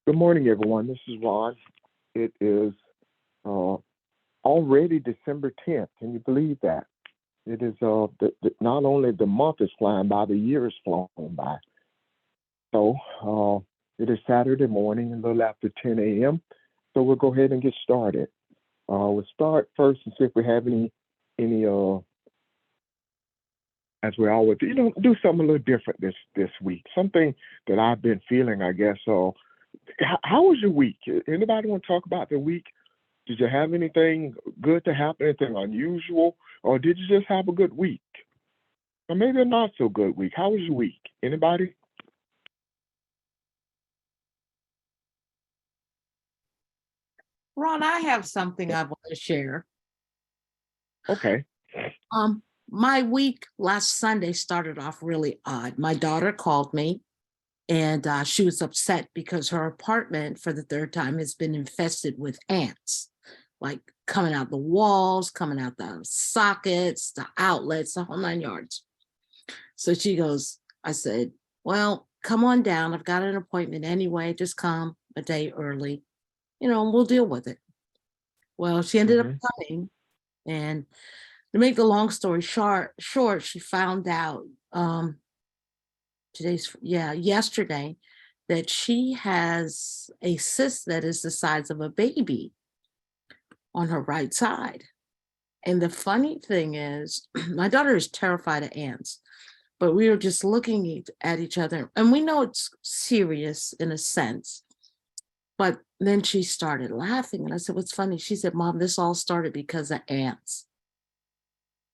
Good morning, everyone. This is Ron. It is uh, already December 10th. Can you believe that? It is not only the month is flying by, the year is flying by. So it is Saturday morning, a little after 10 a.m. So we'll go ahead and get started. We'll start first and see if we have any as we always do, do something a little different this week. Something that I've been feeling, I guess. How was your week? Anybody want to talk about the week? Did you have anything good to happen, anything unusual, or did you just have a good week? Or maybe a not so good week. How was your week? Anybody? Ron, I have something I want to share. Okay. My week last Sunday started off really odd. My daughter called me and she was upset because her apartment for the third time has been infested with ants, like coming out the walls, coming out the sockets, the outlets, the whole 9 yards. So she goes, I said, well, come on down. I've got an appointment anyway. Just come a day early, and we'll deal with it. Well, she ended up Mm-hmm. coming. And to make the long story short, she found out yesterday that she has a cyst that is the size of a baby on her right side. And the funny thing is, my daughter is terrified of ants, but we were just looking at each other, and we know it's serious in a sense. But then she started laughing, and I said, "What's funny?" She said, "Mom, this all started because of ants."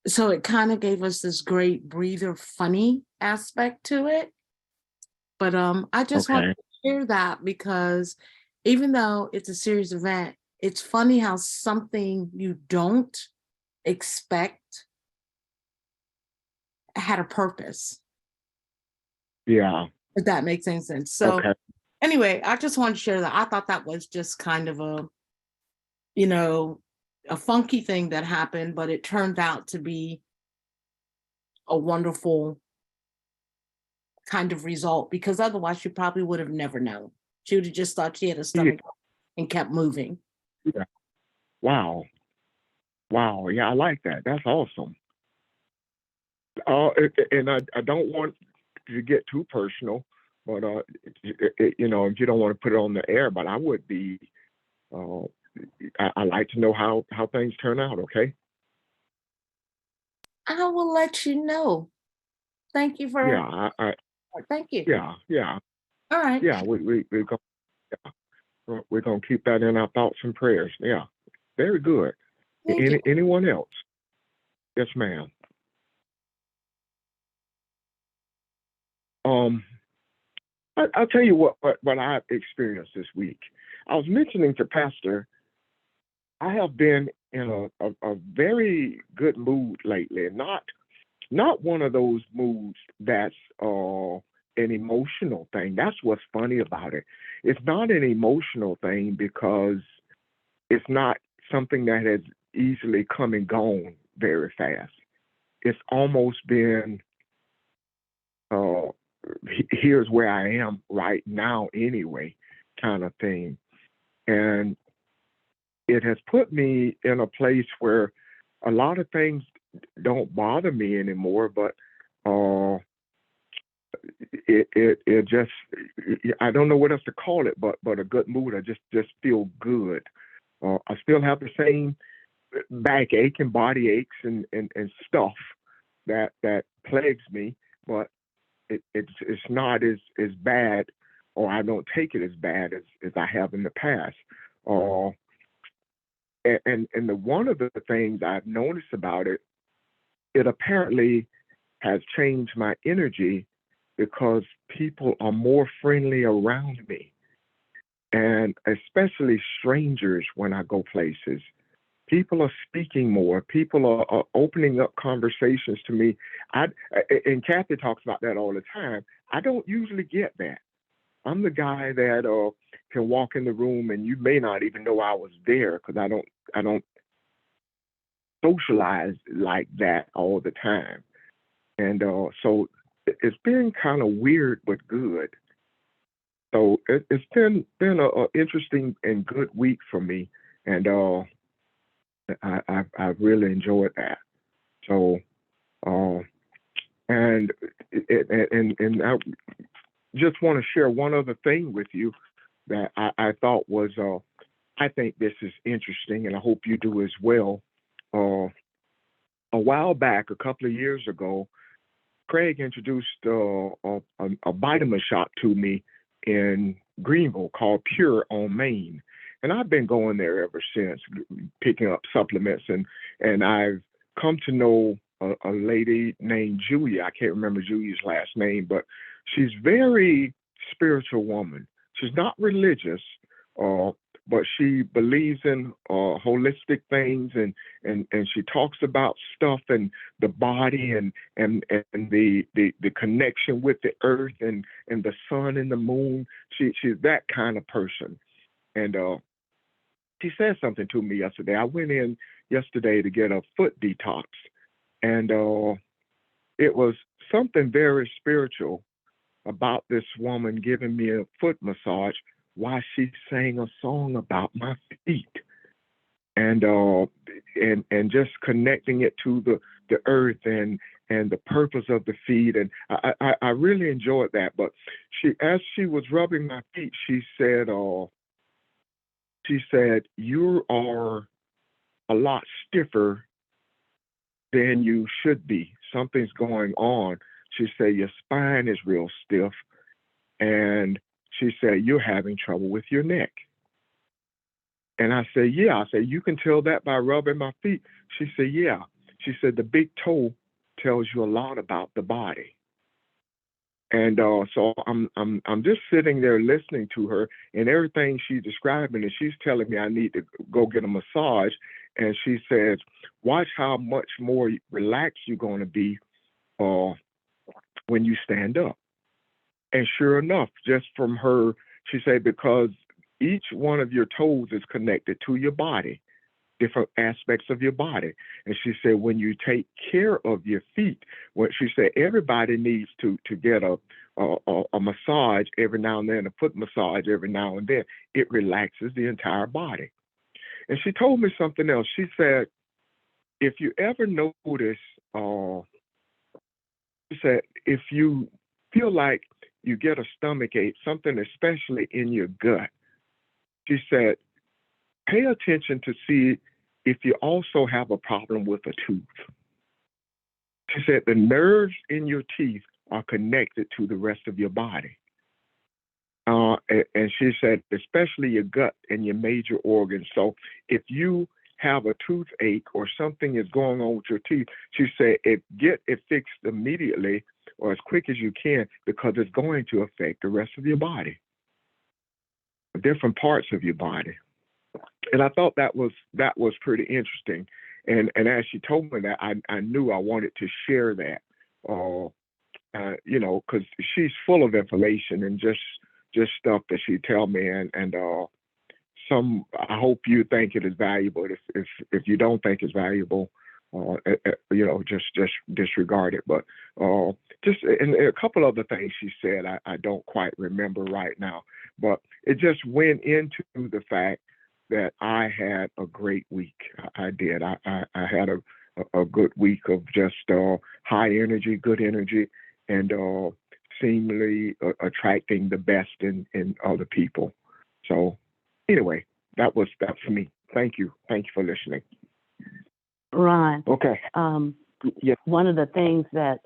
So it kind of gave us this great breather funny aspect to it. But I just wanted Okay. to share that because even though it's a serious event, it's funny how something you don't expect had a purpose, Yeah. if that makes any sense. So Okay. anyway, I just wanted to share that. I thought that was just kind of you know, a funky thing that happened, but it turned out to be a wonderful kind of result because otherwise she probably would have never known. She would have just thought she had a Yeah. stomach and kept moving. Yeah. Wow. Wow. Yeah, I like that. That's awesome. And I don't want to get too personal, but if you don't want to put it on the air, but I would be. Uh, I like to know how things turn out. Okay. I will let you know. Thank you for Yeah. thank you. Yeah. Yeah. All right. Yeah. We're gonna keep that in our thoughts and prayers. Yeah. Very good. Thank you. Anyone else? Yes, ma'am. Um, I'll tell you what I've experienced this week. I was mentioning to Pastor, I have been in a very good mood lately. Not one of those moods that's an emotional thing. That's what's funny about it. It's not an emotional thing because it's not something that has easily come and gone very fast. It's almost been uh, here's where I am right now anyway, kind of thing. And it has put me in a place where a lot of things don't bother me anymore, but uh, it just I don't know what else to call it, but a good mood. I just feel good. I still have the same backache and body aches and stuff that plagues me, but it's not as bad, or I don't take it as bad as I have in the past. Uh, and the one of the things I've noticed about it, it apparently has changed my energy because people are more friendly around me, and especially strangers when I go places. People are speaking more. People are opening up conversations to me. I and Kathy talks about that all the time. I don't usually get that. I'm the guy that can walk in the room and you may not even know I was there because I don't socialize like that all the time. And so it's been kind of weird but good. So it's been a interesting and good week for me, and I've really enjoyed that. So uh, and and I just want to share one other thing with you that I thought was I think this is interesting, and I hope you do as well. Uh, a while back, a couple of years ago, Craig introduced a vitamin shop to me in Greenville called Pure on Main, and I've been going there ever since, picking up supplements, and I've come to know a lady named Julia. I can't remember Julia's last name, but she's very spiritual woman. She's not religious, uh, but she believes in holistic things, and she talks about stuff and the body and the connection with the earth and the sun and the moon. She's that kind of person. And she said something to me yesterday. I went in yesterday to get a foot detox, and it was something very spiritual about this woman giving me a foot massage while she sang a song about my feet, and just connecting it to the earth and the purpose of the feet, and I really enjoyed that. But she, as she was rubbing my feet, she said, "You are a lot stiffer than you should be. Something's going on." She said, "Your spine is real stiff," and she said, "You're having trouble with your neck." And I said, "Yeah." I said, "You can tell that by rubbing my feet." She said, "Yeah." She said, "The big toe tells you a lot about the body." And so I'm just sitting there listening to her and everything she's describing, and she's telling me I need to go get a massage. And she says, "Watch how much more relaxed you're going to be uh, when you stand up." And sure enough, just from her, she said, because each one of your toes is connected to your body, different aspects of your body. And she said, when you take care of your feet, what she said, everybody needs to get a massage every now and then, a foot massage every now and then. It relaxes the entire body. And she told me something else. She said, if you ever notice, she said, if you feel like you get a stomach ache, something especially in your gut, she said, pay attention to see if you also have a problem with a tooth. She said the nerves in your teeth are connected to the rest of your body. And she said, especially your gut and your major organs. So if you have a toothache or something is going on with your teeth, she said, get it fixed immediately or as quick as you can, because it's going to affect the rest of your body, different parts of your body. And I thought that was pretty interesting. And as she told me that, I knew I wanted to share that, because she's full of information and just stuff that she tell me, and some, I hope you think it is valuable. If you don't think it's valuable, just disregard it. But just and a couple other things she said, I don't quite remember right now, but it just went into the fact that I had a great week. I did. I had a good week of just high energy, good energy, and seemingly attracting the best in other people. So anyway, that's me. Thank you. Thank you for listening. Ron, Okay. Yes. one of the things that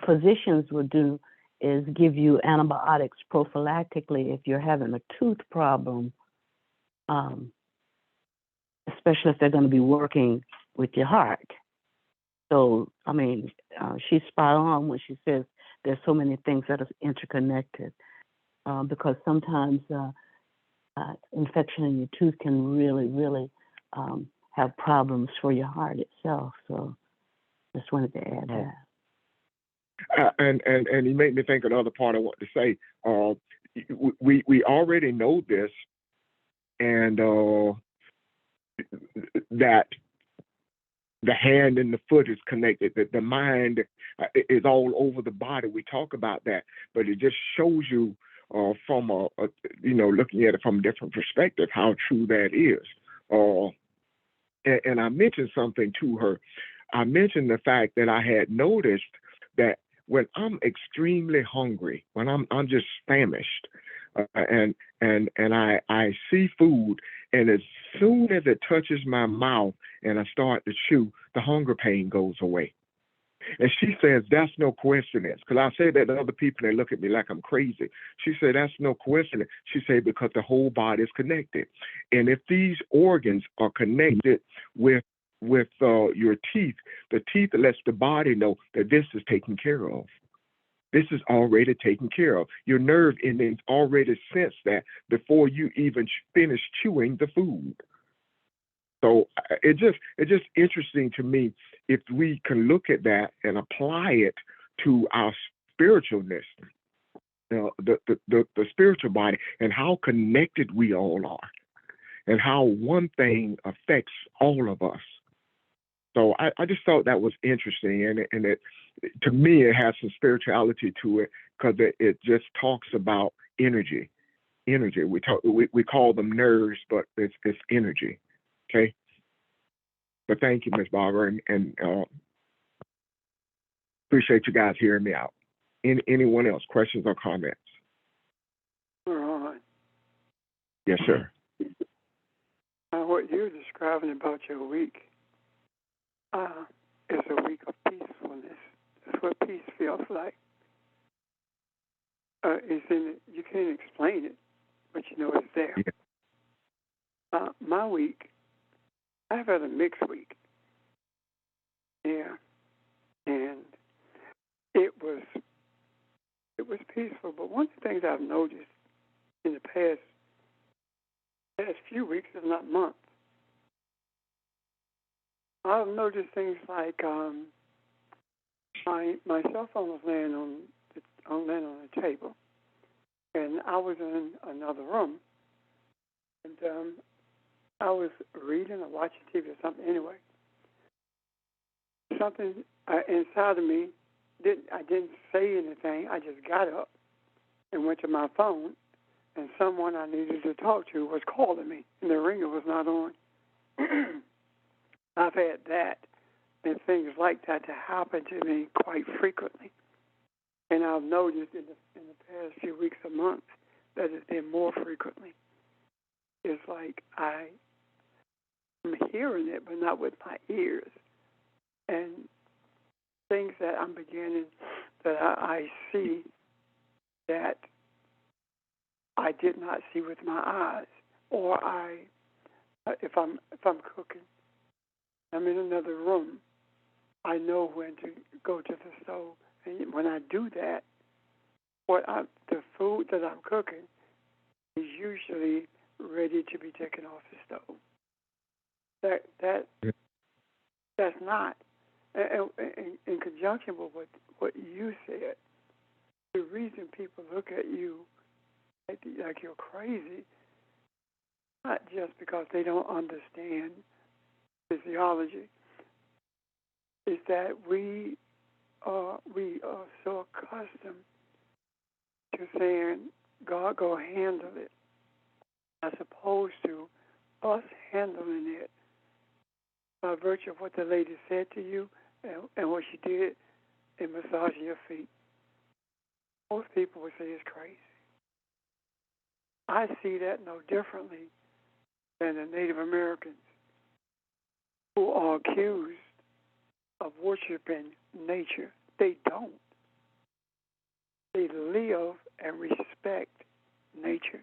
physicians will do is give you antibiotics prophylactically if you're having a tooth problem, especially if they're going to be working with your heart. So, I mean, she's spot on when she says there's so many things that are interconnected, because sometimes infection in your tooth can really, really have problems for your heart itself. So just wanted to add that. And you made me think another part I want to say. We already know this, and that the hand and the foot is connected, that the mind is all over the body. We talk about that, but it just shows you from looking at it from a different perspective, how true that is. Uh, and I mentioned something to her. I mentioned the fact that I had noticed that when I'm extremely hungry, when I'm just famished, and I see food, and as soon as it touches my mouth and I start to chew, the hunger pain goes away. And she says that's no coincidence. Because I say that to other people, they look at me like I'm crazy. She said that's no coincidence. She said because the whole body is connected, and if these organs are connected with your teeth, the teeth lets the body know that this is taken care of. This is already taken care of. Your nerve endings already sense that before you even finish chewing the food. So it's just interesting to me if we can look at that and apply it to our spiritualness, the spiritual body, and how connected we all are, and how one thing affects all of us. So I just thought that was interesting, and it to me it has some spirituality to it because it just talks about energy. Energy. We call them nerves, but it's energy. Okay. But thank you, Miss Barbara, and appreciate you guys hearing me out. Anyone else? Questions or comments? Ron, Yes, sir. what you're describing about your week uh, is a week of peacefulness. That's what peace feels like. It's in it. You can't explain it, but you know it's there. Yeah. My week, I've had a mixed week. Yeah, and it was peaceful. But one of the things I've noticed in the past few weeks, if not months, I've noticed things like my cell phone was laying on the table, and I was in another room, and I was reading or watching TV or something. Anyway, something inside of me I didn't say anything. I just got up and went to my phone, and someone I needed to talk to was calling me, and the ringer was not on. I've had that and things like that to happen to me quite frequently, and I've noticed in the past few weeks or months that it's been more frequently. It's like I'm hearing it, but not with my ears, and things that I'm beginning that I see that I did not see with my eyes, or if I'm cooking, I'm in another room. I know when to go to the stove, and when I do that, the food that I'm cooking is usually ready to be taken off the stove. That's not. In conjunction with what you said, the reason people look at you like you're crazy, not just because they don't understand physiology, is that we are so accustomed to saying, God go handle it, as opposed to us handling it by virtue of what the lady said to you and what she did in massaging your feet. Most people would say it's crazy. I see that no differently than the Native Americans who are accused of worshiping nature. They don't. They live and respect nature.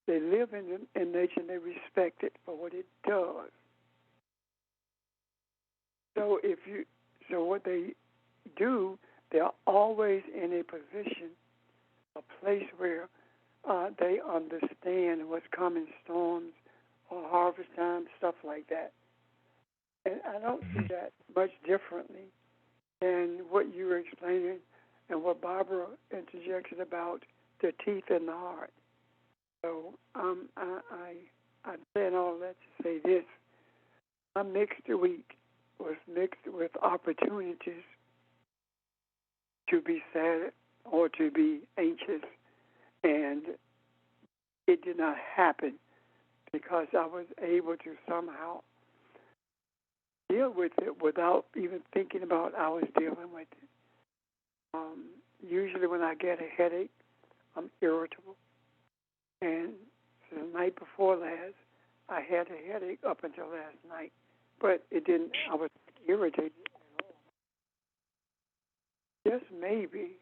They live in nature and they respect it for what it does. So what they do, they're always in a position, a place where they understand what's coming, storms or harvest time, stuff like that. And I don't see that much differently than what you were explaining and what Barbara interjected about the teeth and the heart. So I'm saying all that to say this. My mixed week was mixed with opportunities to be sad or to be anxious And it did not happen because I was able to somehow deal with it without even thinking about I was dealing with it. Usually when I get a headache, I'm irritable. And so the night before last, I had a headache up until last night. But it didn't, I was irritated at all. Just maybe,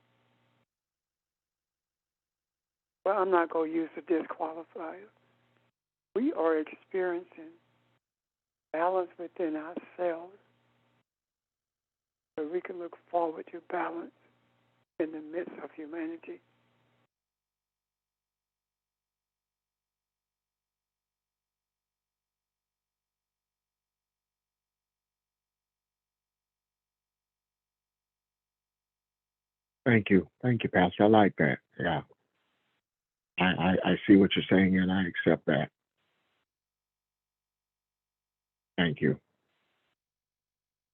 well, I'm not going to use the disqualifier. We are experiencing balance within ourselves so we can look forward to balance in the midst of humanity. Thank you. Thank you, Pastor. I like that. Yeah. I see what you're saying and I accept that. Thank you.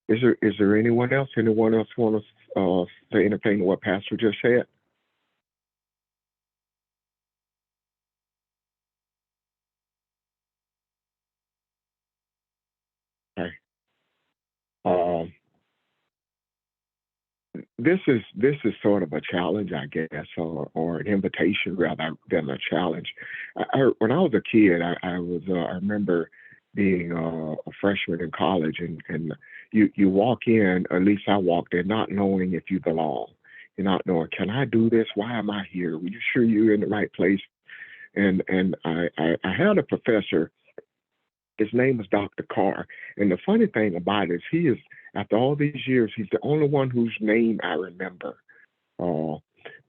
Is there anyone else? Anyone else want to say anything to what Pastor just said? Okay. Um, this is sort of a challenge, I guess, or an invitation rather than a challenge. When I was a kid, I remember being a freshman in college, and you walk in. At least I walked in, not knowing if you belong. You're not knowing, can I do this? Why am I here? Are you sure you're in the right place? And I had a professor. His name was Dr. Carr. And the funny thing about it is he is, after all these years, he's the only one whose name I remember. Uh,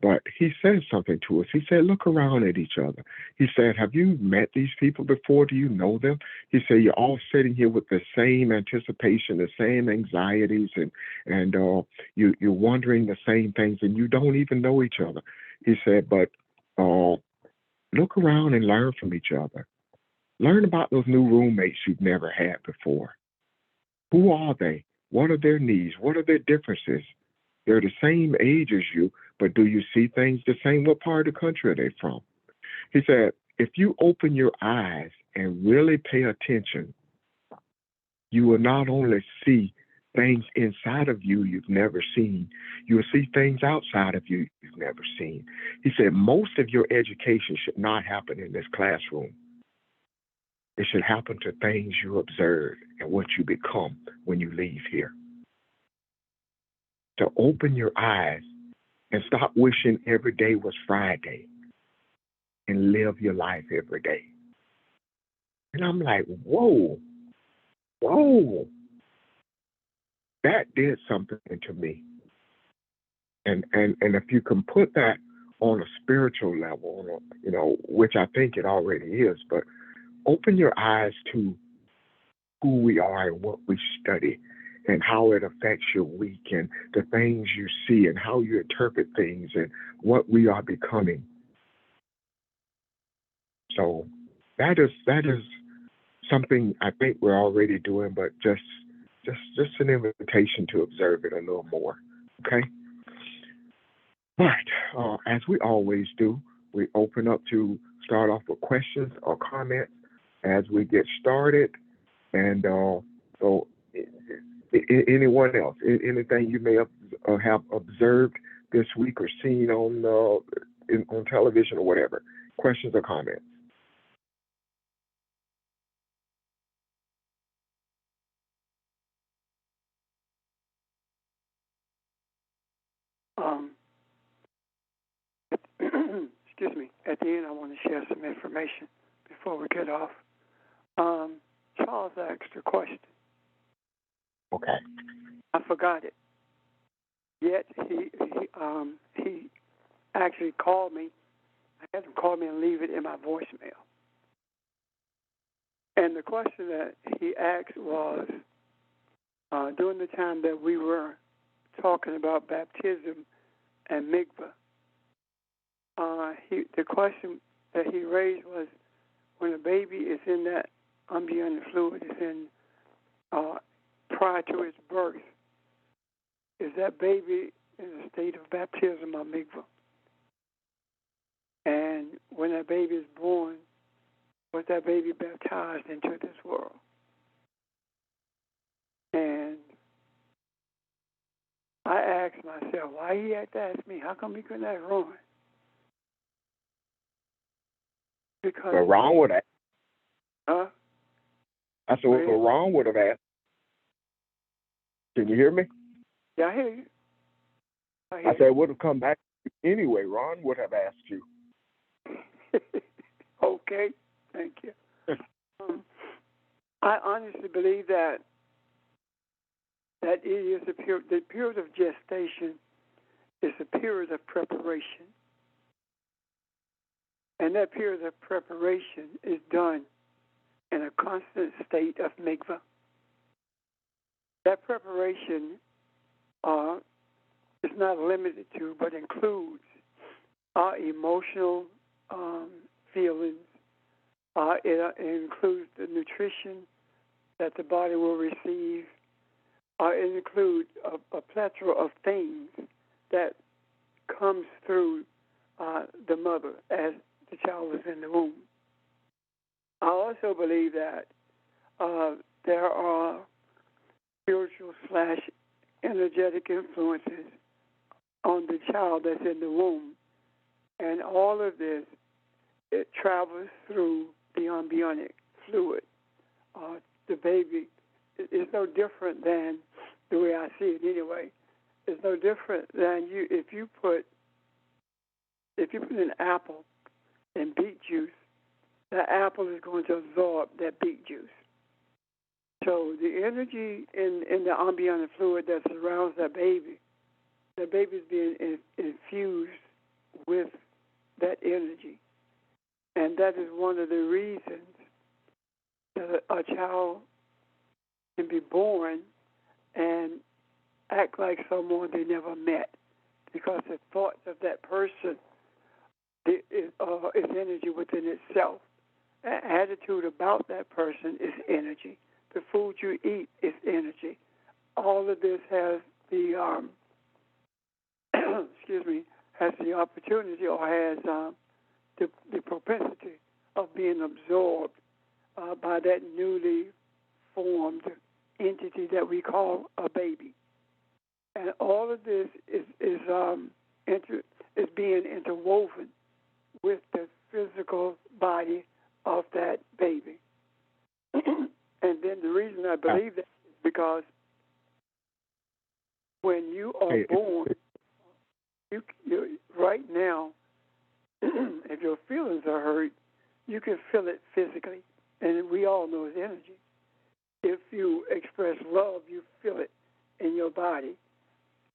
but he said something to us. He said, look around at each other. He said, have you met these people before? Do you know them? He said, you're all sitting here with the same anticipation, the same anxieties, and you're wondering the same things, and you don't even know each other. He said, but look around and learn from each other. Learn about those new roommates you've never had before. Who are they? What are their needs? What are their differences? They're the same age as you, but do you see things the same? What part of the country are they from? He said, if you open your eyes and really pay attention, you will not only see things inside of you you've never seen, you will see things outside of you you've never seen. He said, most of your education should not happen in this classroom. It should happen to things you observe and what you become when you leave here. To open your eyes and stop wishing every day was Friday and live your life every day. And I'm like, whoa, that did something to me. And if you can put that on a spiritual level, which I think it already is, but open your eyes to who we are and what we study and how it affects your week and the things you see and how you interpret things and what we are becoming. So that is something I think we're already doing, but just an invitation to observe it a little more. Okay. But as we always do, we open up to start off with questions or comments as we get started. And so anyone else, anything you may have observed this week or seen on television or whatever, questions or comments? Excuse me. At the end, I want to share some information before we get off. Charles asked a question. Okay. I forgot it. Yet he actually called me. I had him call me and leave it in my voicemail. And the question that he asked was, during the time that we were talking about baptism and mikvah, the question that he raised was, when a baby is in that amniotic fluid, is in prior to its birth, is that baby in a state of baptism or mikvah? And when that baby is born, was that baby baptized into this world? And I asked myself, why he had to ask me? How come he couldn't ask Ron? Because Well, Ron would have. huh? I said, well, Ron would have asked. Can you hear me? Yeah, I hear you. I said, would have come back anyway. Ron would have asked you. Okay, thank you. I honestly believe that it is the period of gestation is a period of preparation. And that period of preparation is done in a constant state of mikvah. That preparation is not limited to, but includes our emotional feelings. It includes the nutrition that the body will receive. It includes a plethora of things that comes through the mother as the child is in the womb. I also believe that there are spiritual/energetic influences on the child that's in the womb. And all of this, it travels through the embryonic fluid. The baby is no different than, the way I see it anyway, it's no different than if you put an apple in beet juice, that apple is going to absorb that beet juice. So the energy in the embryonic fluid that surrounds that baby is being infused with that energy. And that is one of the reasons that a child can be born and act like someone they never met, because the thoughts of that person is energy within itself. An attitude about that person is energy. The food you eat is energy. All of this has the has the opportunity, or has the propensity of being absorbed by that newly formed entity that we call a baby. And all of this is being interwoven with the physical body of that baby. And then the reason I believe that is because when you are born, you right now, if your feelings are hurt, you can feel it physically, and we all know it's energy. If you express love, you feel it in your body.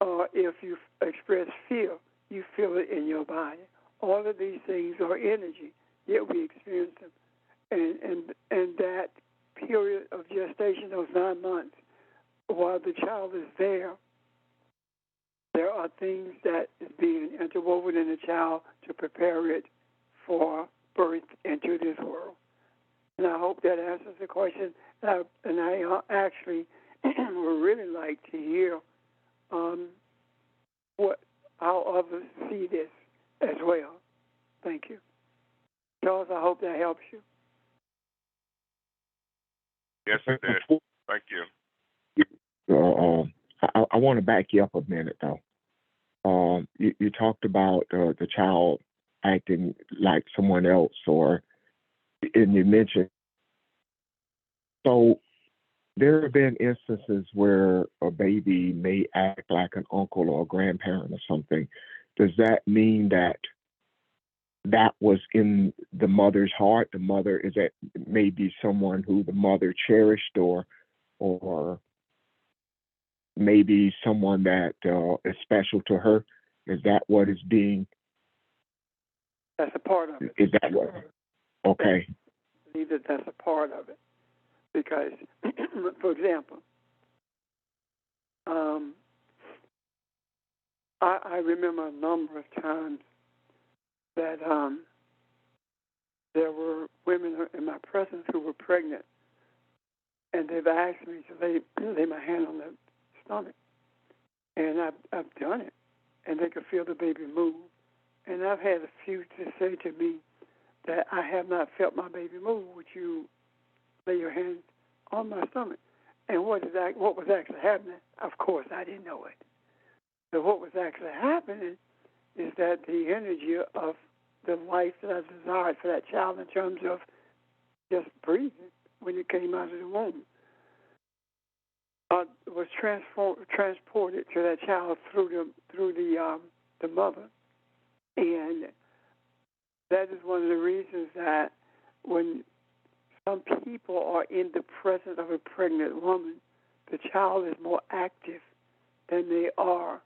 Or if you express fear, you feel it in your body. All of these things are energy, yet we experience them. And that period of gestation, those 9 months, while the child is there are things that is being interwoven in the child to prepare it for birth into this world. And I hope that answers the question. And I actually would really like to hear how others see this as well. Thank you. Charles, I hope that helps you. Yes, it did. Thank you. I want to back you up a minute, though. You talked about the child acting like someone else, and you mentioned, so there have been instances where a baby may act like an uncle or a grandparent or something. Does that mean that was in the mother's heart? The mother, is that maybe someone who the mother cherished, or maybe someone that is special to her? Is that what is being? That's a part of it. Is that what? Okay. I believe that's a part of it. Because, for example, I remember a number of times that there were women in my presence who were pregnant, and they've asked me to lay my hand on their stomach, and I've done it, and they could feel the baby move. And I've had a few to say to me, that I have not felt my baby move. Would you lay your hands on my stomach? And what was actually happening? Of course, I didn't know it. So what was actually happening is that the energy of the life that I desired for that child in terms of just breathing when it came out of the womb was transported to that child through the mother, and that is one of the reasons that when some people are in the presence of a pregnant woman, the child is more active than they are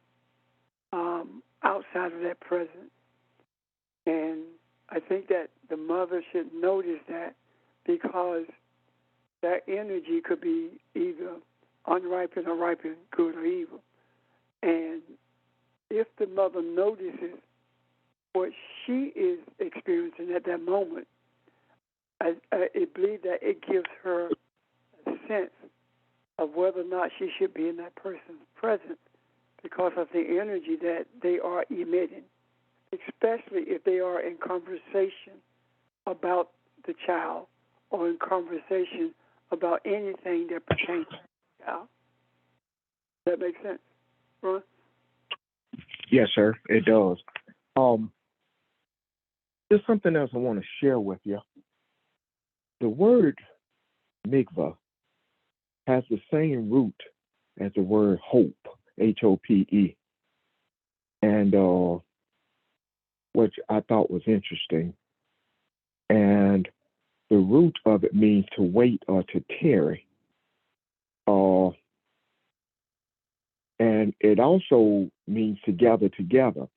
outside of that presence. And I think that the mother should notice that, because that energy could be either unripened or ripened, good or evil. And if the mother notices what she is experiencing at that moment, I believe that it gives her a sense of whether or not she should be in that person's presence because of the energy that they are emitting, especially if they are in conversation about the child or in conversation about anything that pertains to the child. Does that make sense, Ron? Yes, sir, it does. There's something else I want to share with you. The word mikvah has the same root as the word hope, Hope. And which I thought was interesting. And the root of it means to wait or to tarry. And it also means to gather together.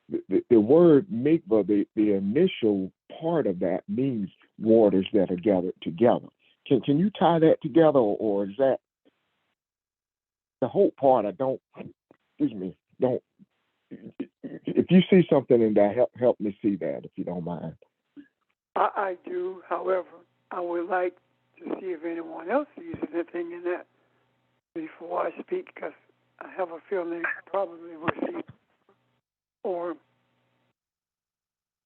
The word mikvah, the initial part of that means waters that are gathered together. Can you tie that together, or is that the whole part? Don't. If you see something in that, help me see that, if you don't mind. I do. However, I would like to see if anyone else sees anything in that before I speak, because I have a feeling probably will see or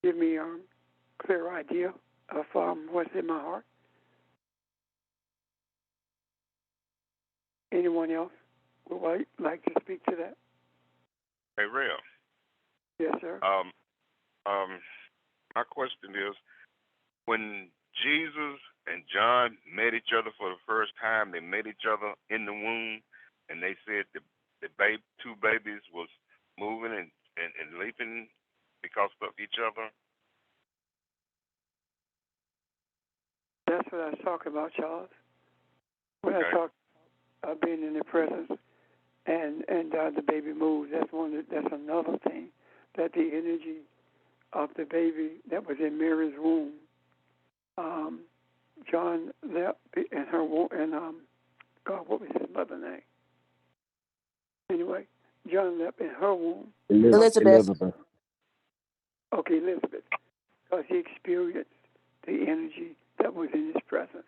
give me a clear idea of what's in my heart. Anyone else would like to speak to that? Hey, Real. Yes, sir. My question is, when Jesus and John met each other for the first time, they met each other in the womb, and they said the two babies was moving and leaping because of each other. That's what I was talking about, Charles. When Okay. I talk about being in the presence and the baby moves, that's another thing, that the energy of the baby that was in Mary's womb, John leapt in her womb, and God, what was his mother's name? Anyway, John leapt in her womb. Elizabeth. Okay, Elizabeth, because he experienced the energy that was in his presence.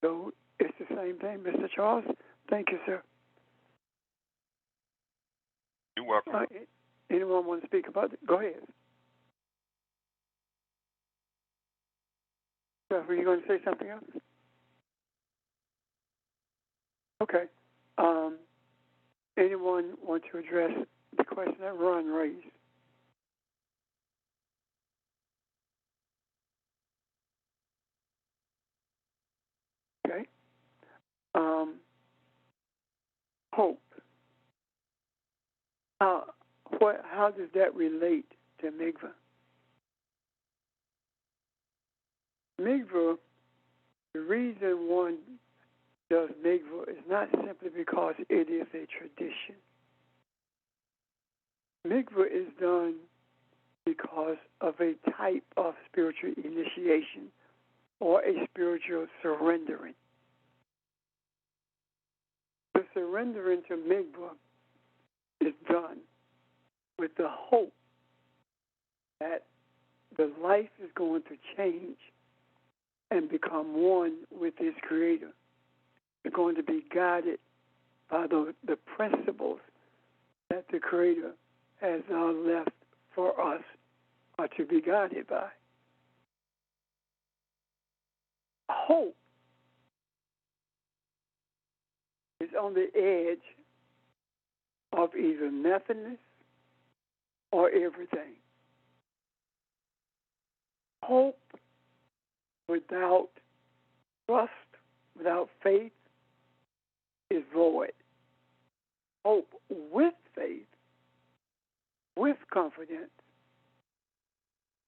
So it's the same thing, Mr. Charles. Thank you, sir. You're welcome. Anyone want to speak about it? Go ahead. So were you going to say something else? Okay. Anyone want to address the question that Ron raised? Okay. Hope. How does that relate to mikvah? Mikvah, the reason one does mikvah is not simply because it is a tradition. Mikvah is done because of a type of spiritual initiation or a spiritual surrendering. The surrendering to mikvah is done with the hope that the life is going to change and become one with its creator. They're going to be guided by the principles that the creator has left for us to be guided by. hope is on the edge of either nothingness or everything. Hope without trust, without faith, is void. Hope with faith, with confidence,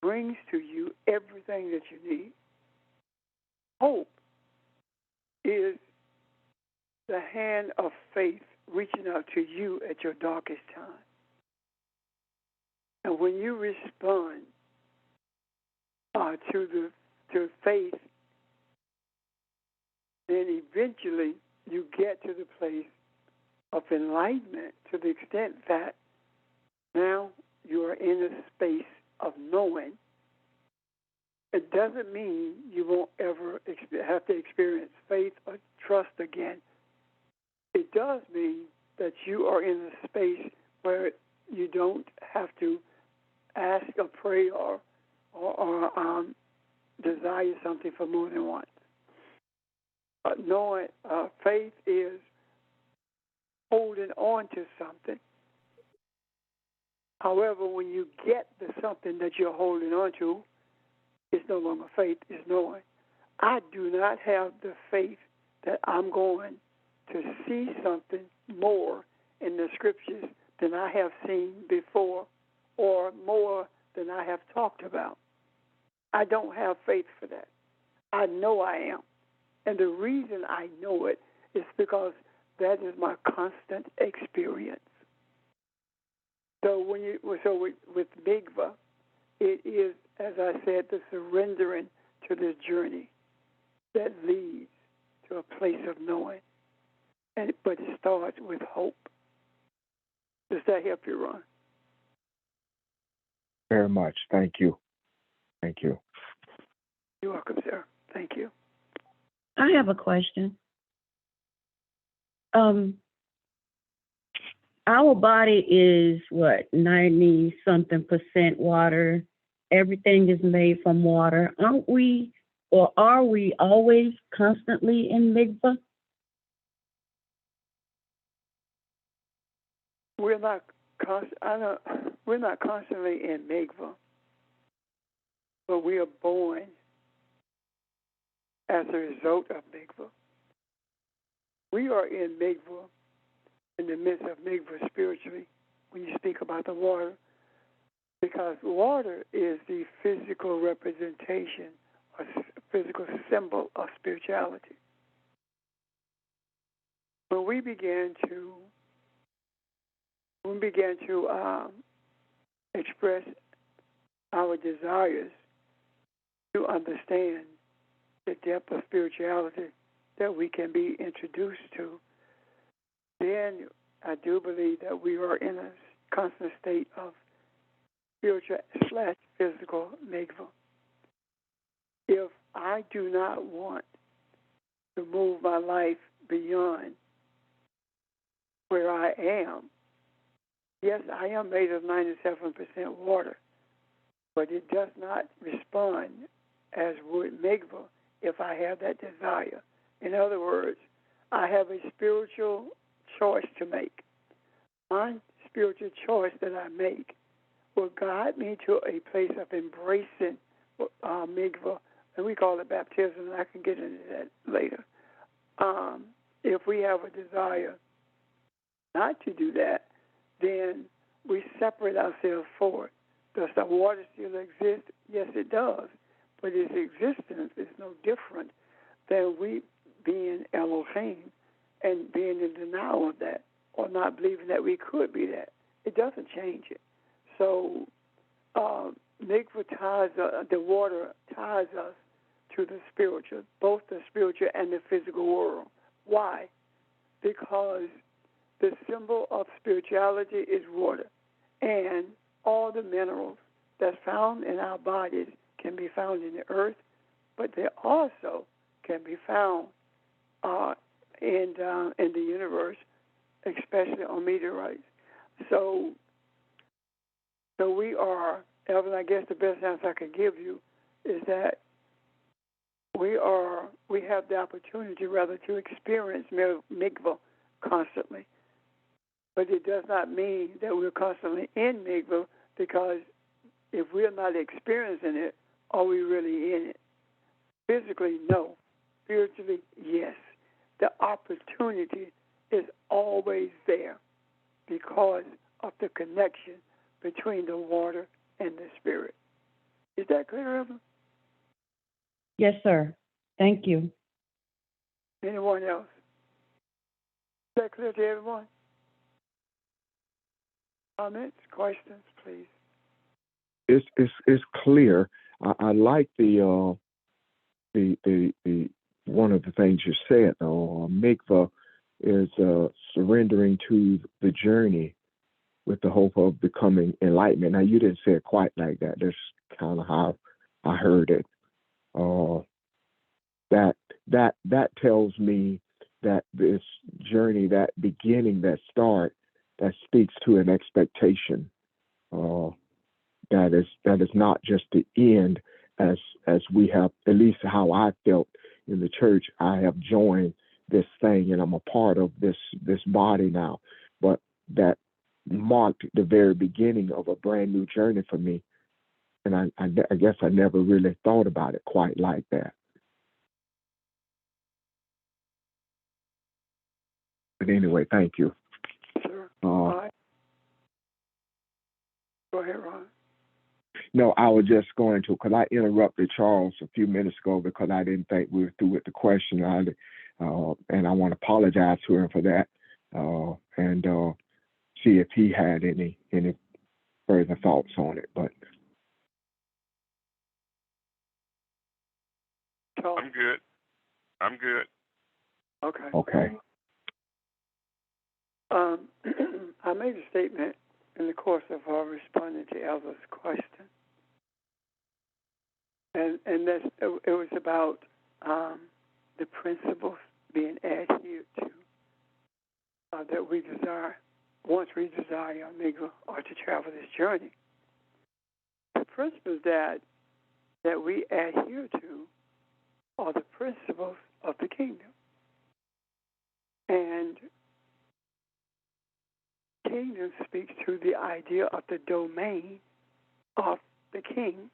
brings to you everything that you need. Hope is the hand of faith reaching out to you at your darkest time. And when you respond to faith, then eventually you get to the place of enlightenment to the extent that now you are in a space of knowing. It doesn't mean you won't ever have to experience faith or trust again. It does mean that you are in a space where you don't have to ask or pray or desire something for more than once. Knowing faith is holding on to something. However, when you get the something that you're holding on to, it's no longer faith, it's knowing. I do not have the faith that I'm going to see something more in the scriptures than I have seen before or more than I have talked about. I don't have faith for that. I know I am. And the reason I know it is because that is my constant experience. So with Mikvah, it is, as I said, the surrendering to this journey that leads to a place of knowing. But it starts with hope. Does that help you, Ron? Very much. Thank you. Thank you. You're welcome, sir. Thank you. I have a question. Our body is 90-something% water. Everything is made from water. Aren't we, or are we always constantly in mikvah? We're not constantly in mikvah, but we are born as a result of mikvah. We are in mikvah, in the midst of mikvah spiritually, when you speak about the water, because water is the physical representation or physical symbol of spirituality. When we began to express our desires to understand the depth of spirituality that we can be introduced to, then I do believe that we are in a constant state of spiritual/physical mikvah. If I do not want to move my life beyond where I am, yes, I am made of 97% water, but it does not respond as would mikvah if I have that desire. In other words, I have a spiritual choice to make. My spiritual choice that I make will guide me to a place of embracing mikvah, and we call it baptism, and I can get into that later. If we have a desire not to do that, then we separate ourselves for it. Does the water still exist? Yes, it does. But its existence is no different than we being Elohim and being in denial of that or not believing that we could be that. It doesn't change it. So mikvah ties, the water ties us to the spiritual, both the spiritual and the physical world. Why? Because the symbol of spirituality is water, and all the minerals that's found in our bodies can be found in the earth, but they also can be found in the universe, especially on meteorites. So we are, Evan, I guess the best answer I can give you is that we have the opportunity rather to experience mikvah constantly, but it does not mean that we're constantly in mikvah, because if we're not experiencing it, are we really in it? Physically, no. Spiritually, yes. The opportunity is always there because of the connection between the water and the spirit. Is that clear, Evelyn? Yes, sir. Thank you. Anyone else? Is that clear to everyone? Comments, questions, please. It's clear. I like the one of the things you said. Mikvah is surrendering to the journey with the hope of becoming enlightenment. Now, you didn't say it quite like that. That's kind of how I heard it. That tells me that this journey, that beginning, that start, that speaks to an expectation. That is not just the end, as we have, at least how I felt in the church. I have joined this thing and I'm a part of this body now. But that marked the very beginning of a brand new journey for me. And I guess I never really thought about it quite like that. But anyway, thank you. Sure. All right. Go ahead, Ron. No, I was just going to, because I interrupted Charles a few minutes ago because I didn't think we were through with the question. And I want to apologize to him for that, and see if he had any further thoughts on it. But Charles. I'm good. Okay. I made a statement in the course of responding to Elva's question, and that's, it was about the principles being adhered to that we desire once we desire mikvah or to travel this journey. The principles that we adhere to are the principles of the kingdom, and kingdom speaks to the idea of the domain of the king.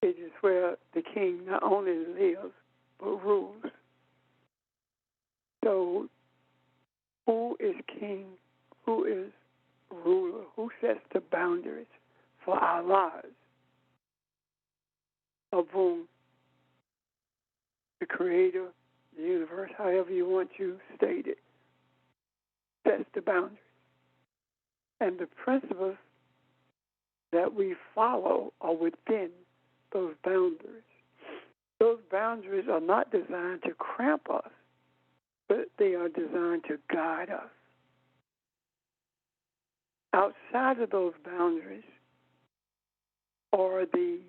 It is where the king not only lives, but rules. So, who is king? Who is ruler? Who sets the boundaries for our lives? Of whom? The creator, the universe, however you want to state it, sets the boundaries. And the principles that we follow are within those boundaries. Those boundaries are not designed to cramp us, but they are designed to guide us. Outside of those boundaries are the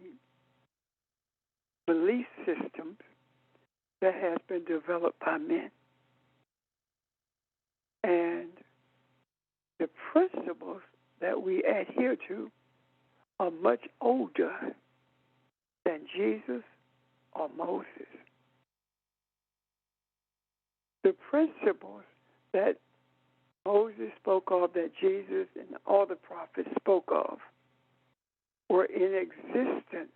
belief systems that has been developed by men. And the principles that we adhere to are much older than Jesus or Moses. The principles that Moses spoke of, that Jesus and all the prophets spoke of, were in existence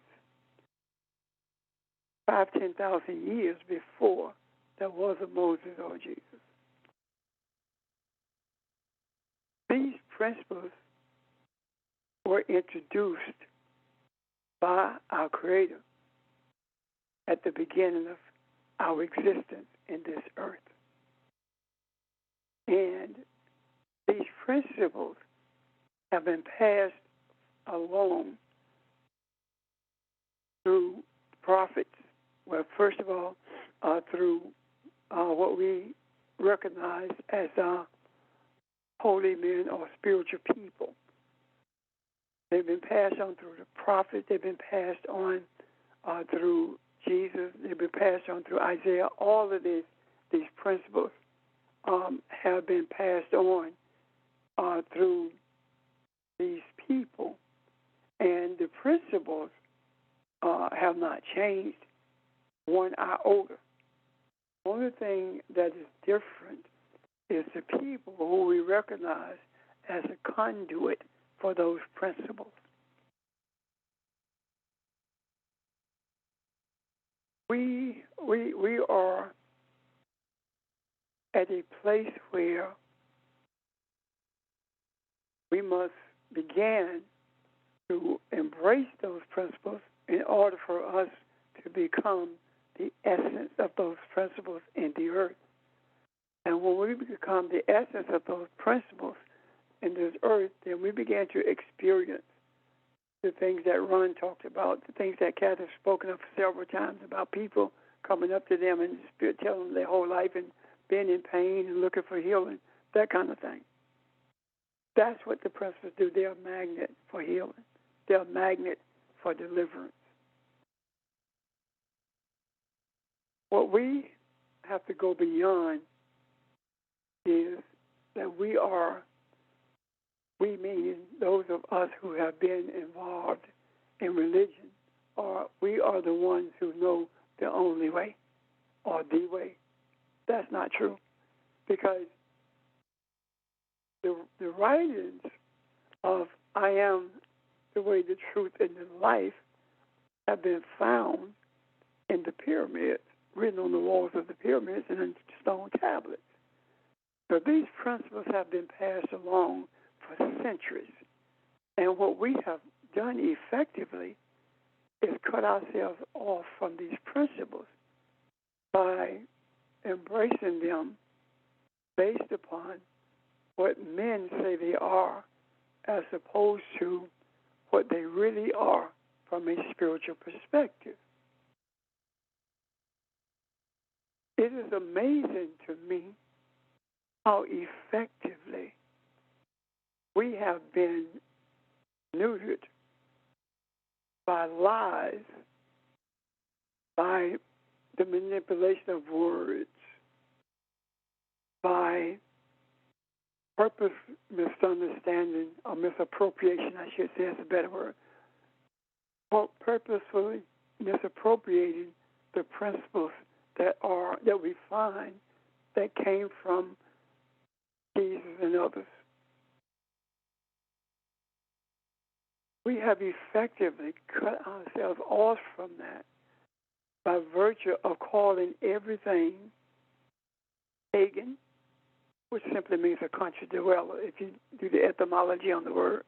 5,000-10,000 years before there was a Moses or Jesus. These principles were introduced by our Creator at the beginning of our existence in this earth. And these principles have been passed along through prophets. Well, first of all, through what we recognize as holy men or spiritual people. They've been passed on through the prophets. They've been passed on through Jesus. They've been passed on through Isaiah. All of these principles have been passed on through these people. And the principles have not changed. one iota. Only thing that is different is the people who we recognize as a conduit for those principles. We are at a place where we must begin to embrace those principles in order for us to become the essence of those principles in the earth. And when we become the essence of those principles in this earth, then we begin to experience the things that Ron talked about, the things that Kat has spoken of several times about people coming up to them and spirit telling them their whole life and being in pain and looking for healing, that kind of thing. That's what the principles do. They're a magnet for healing. They're a magnet for deliverance. What we have to go beyond is that we meaning those of us who have been involved in religion, or we are the ones who know the only way or the way. That's not true, because the writings of I am the way, the truth, and the life have been found in the pyramids, written on the walls of the pyramids and in stone tablets. So these principles have been passed along for centuries. And what we have done effectively is cut ourselves off from these principles by embracing them based upon what men say they are, as opposed to what they really are from a spiritual perspective. It is amazing to me how effectively we have been neutered by lies, by the manipulation of words, by purpose misunderstanding or misappropriation, I should say, is a better word, or purposefully misappropriating the principles that we find that came from Jesus and others. We have effectively cut ourselves off from that by virtue of calling everything pagan, which simply means a country dweller, if you do the etymology on the word.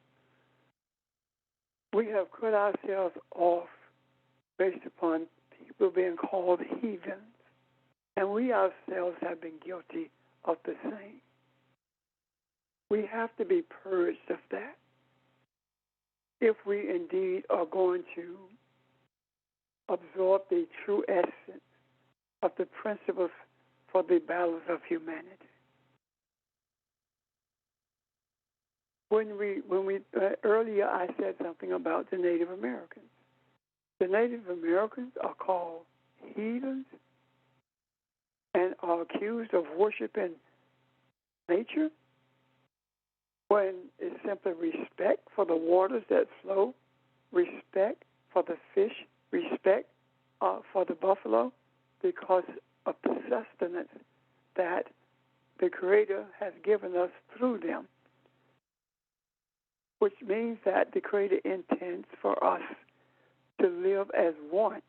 We have cut ourselves off based upon people being called heathens, and we ourselves have been guilty of the same. We have to be purged of that if we indeed are going to absorb the true essence of the principles for the balance of humanity. When we earlier I said something about the Native Americans. The Native Americans are called heathens and are accused of worshiping nature, when it's simply respect for the waters that flow, respect for the fish, respect for the buffalo, because of the sustenance that the Creator has given us through them, which means that the Creator intends for us to live as one,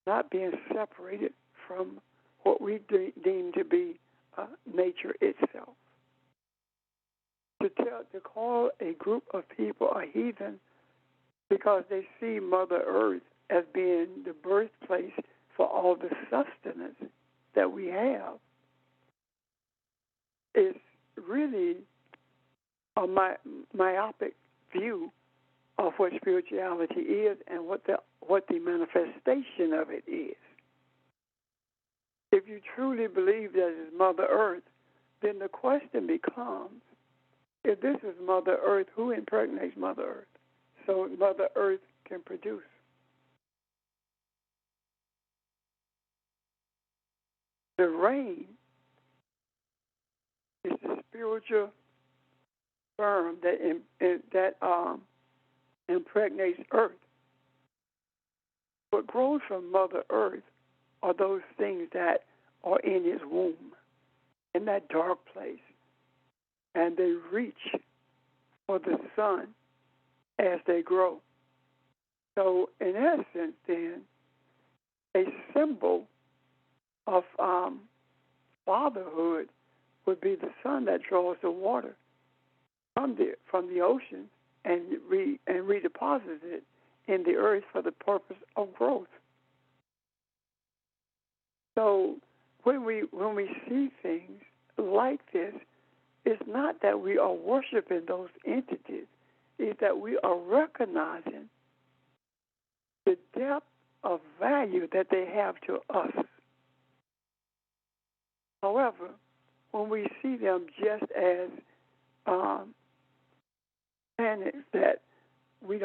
not being separated from what we deem to be nature itself. To call a group of people a heathen because they see Mother Earth as being the birthplace for all the sustenance that we have is really a myopic view of what spirituality is and what the manifestation of it is. If you truly believe that it is Mother Earth, then the question becomes, if this is Mother Earth, who impregnates Mother Earth so Mother Earth can produce? The rain is the spiritual sperm that impregnates Earth. What grows from Mother Earth are those things that are in his womb, in that dark place, and they reach for the sun as they grow. So, in essence, then, a symbol of fatherhood would be the sun that draws the water from the ocean and redeposits it in the earth for the purpose of growth. So, when we see things like this, it's not that we are worshiping those entities; it's that we are recognizing the depth of value that they have to us. However, when we see them just as planets that we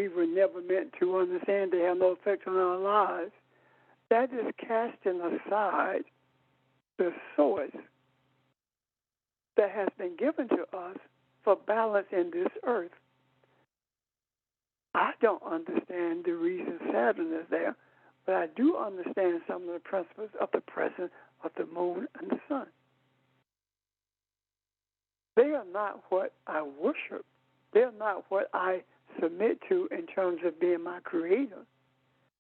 were never meant to understand, they have no effect on our lives, that is casting aside the source that has been given to us for balance in this earth. I don't understand the reason Saturn is there, but I do understand some of the principles of the presence of the moon and the sun. They are not what I worship. They are not what I submit to in terms of being my creator,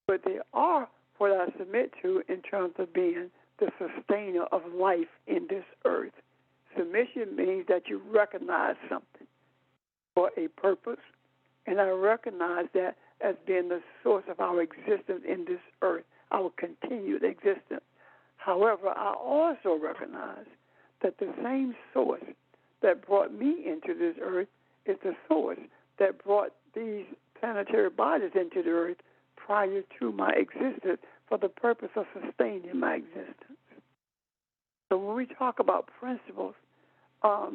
but they are what I submit to in terms of being the sustainer of life in this earth. Submission means that you recognize something for a purpose, and I recognize that as being the source of our existence in this earth, our continued existence. However, I also recognize that the same source that brought me into this earth is the source that brought these planetary bodies into the earth prior to my existence for the purpose of sustaining my existence. So when we talk about principles of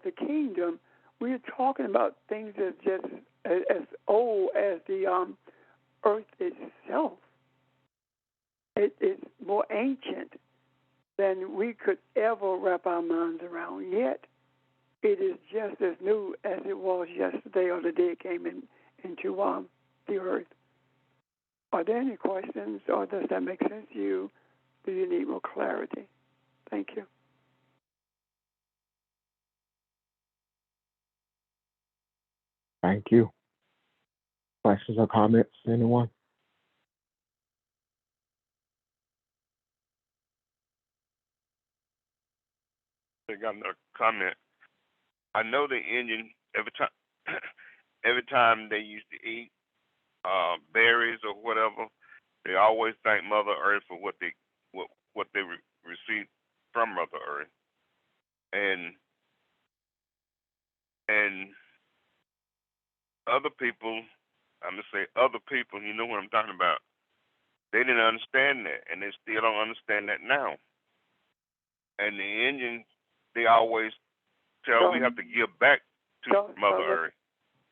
the kingdom, we're talking about things that just as old as the earth itself. It's more ancient than we could ever wrap our minds around. Yet, it is just as new as it was yesterday or the day it came into the earth. Are there any questions, or does that make sense to you? Do you need more clarity? Thank you. Thank you. Questions or comments, anyone? I got another comment. I know the Indian every time they used to eat berries or whatever, they always thank Mother Earth for what they received from Mother Earth, and other people, I'm gonna say other people, you know what I'm talking about. They didn't understand that, and they still don't understand that now. And the Indians, they always tell we have to give back to Mother Earth.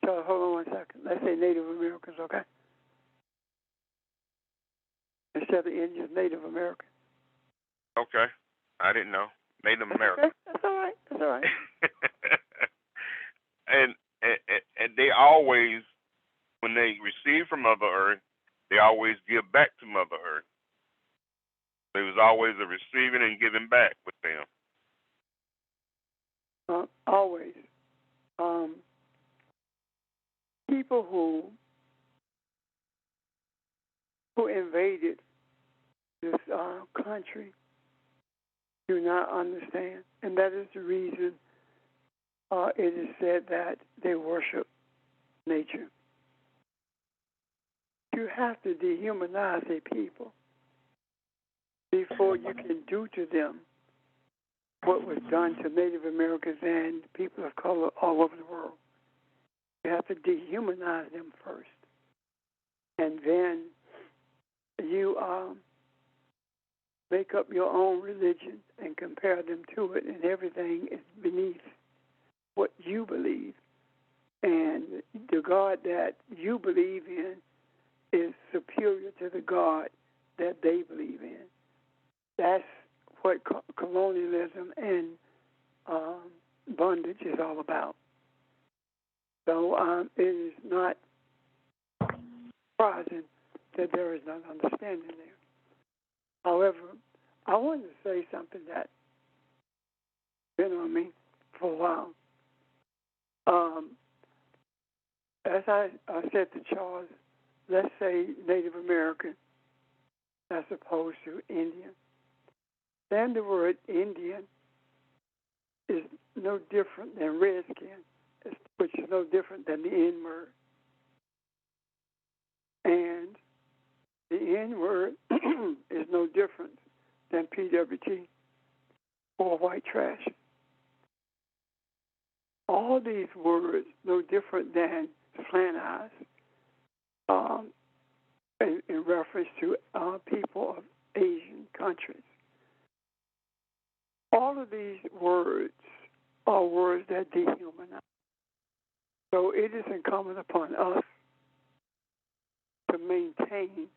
So hold on 1 second. Let's say Native Americans, okay? Instead of Indians, Native Americans. Okay, I didn't know. Native American. Okay, that's all right. That's all right. and they always, when they receive from Mother Earth, they always give back to Mother Earth. There was always a receiving and giving back with them. Always. People who invaded this country do not understand, and that is the reason it is said that they worship nature. You have to dehumanize a people before you can do to them what was done to Native Americans and people of color all over the world. You have to dehumanize them first, and then you make up your own religion and compare them to it, and everything is beneath what you believe. And the God that you believe in is superior to the God that they believe in. That's what colonialism and bondage is all about. So it is not surprising that there is not understanding there. However, I wanted to say something that been on me for a while. As I said to Charles, let's say Native American as opposed to Indian. Then the word Indian is no different than redskin, which is no different than the N word. And the N word is no different than PWT or white trash. All these words no different than slant eyes in reference to people of Asian countries. All of these words are words that dehumanize. So it is incumbent upon us to maintain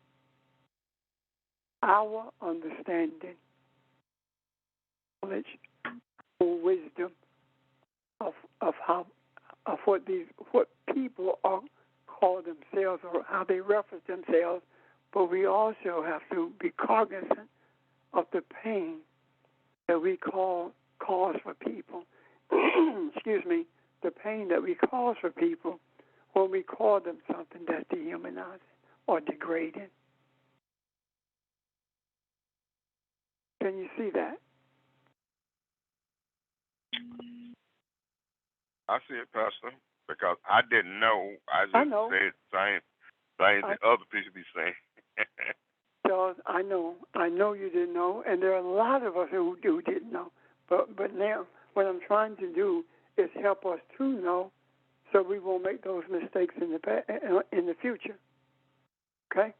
our understanding, knowledge, or wisdom of what people are call themselves or how they reference themselves, but we also have to be cognizant of the pain that we cause for people. Excuse me, the pain that we cause for people when we call them something that's dehumanizing or degrading. Can you see that? I see it, Pastor, because I didn't know. I just know. said same things that other people be saying. Charles, I know you didn't know, and there are a lot of us who didn't know. But now, what I'm trying to do is help us to know, so we won't make those mistakes in the future. Okay.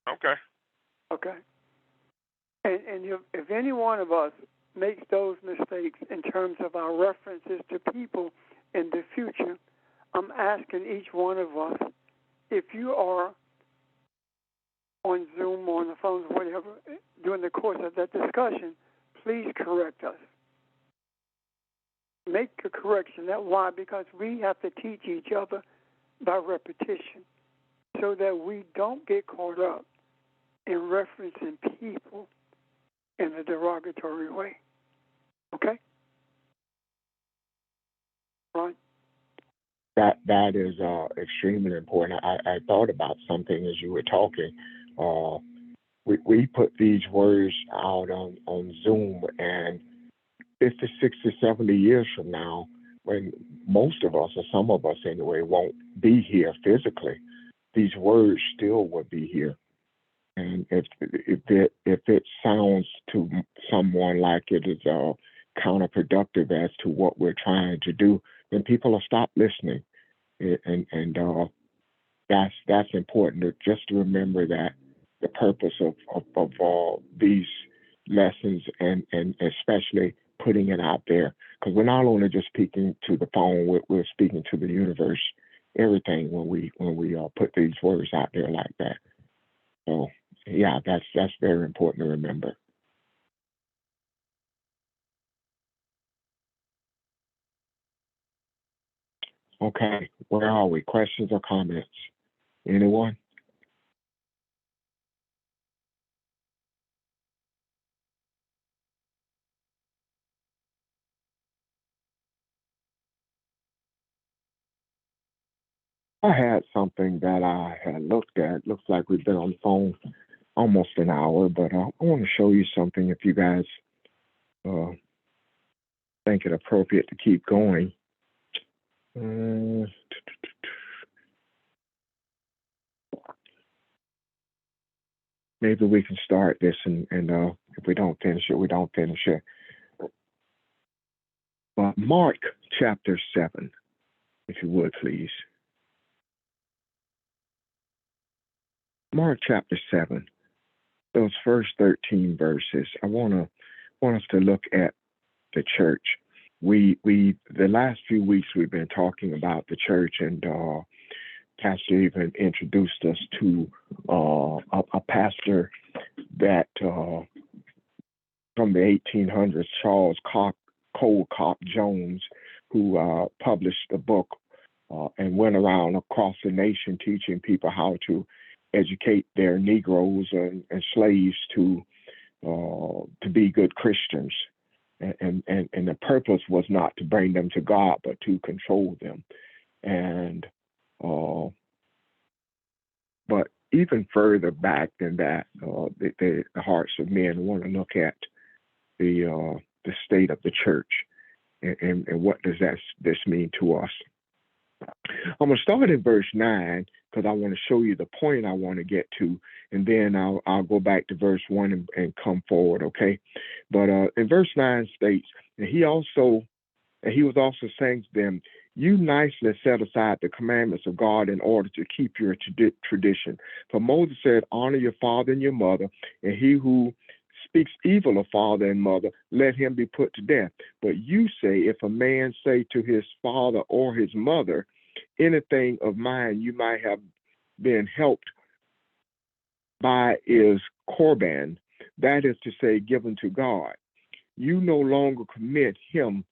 Okay. Okay. And if any one of us makes those mistakes in terms of our references to people in the future, I'm asking each one of us, if you are on Zoom or on the phone or whatever during the course of that discussion, please correct us. Make a correction. That's why, because we have to teach each other by repetition so that we don't get caught up in referencing people in a derogatory way. Okay? Right? That is extremely important. I thought about something as you were talking. We put these words out on Zoom, and 50, 60, 70 years from now, when most of us, or some of us anyway, won't be here physically, these words still will be here. And if it sounds to someone like it is counterproductive as to what we're trying to do, then people will stop listening. And that's important just to remember that the purpose of these lessons and especially putting it out there, because we're not only just speaking to the phone, we're speaking to the universe, everything when we put these words out there like that. So yeah, that's very important to remember. Okay, where are we? Questions or comments? Anyone? I had something that I had looked at. Looks like we've been on the phone almost an hour, but I want to show you something if you guys think it appropriate to keep going. Maybe we can start this, and if we don't finish it, we don't finish it. But Mark chapter 7, if you would, please. Mark chapter 7, those first 13 verses. I want us to look at the church. We the last few weeks we've been talking about the church, and Pastor even introduced us to a pastor that from the 1800s, Charles Colcock Jones, who published a book and went around across the nation teaching people how to educate their Negroes and slaves to be good Christians. And the purpose was not to bring them to God, but to control them. And but even further back than that, the hearts of men want to look at the state of the church and what does this mean to us. I'm going to start in verse 9 because I want to show you the point I want to get to, and then I'll go back to verse 1 and come forward, okay? But in verse 9 states, and he was also saying to them, you nicely set aside the commandments of God in order to keep your tradition. For Moses said, honor your father and your mother, and he who speaks evil of father and mother, let him be put to death. But you say, if a man say to his father or his mother, anything of mine you might have been helped by is korban, that is to say, given to God. You no longer commit him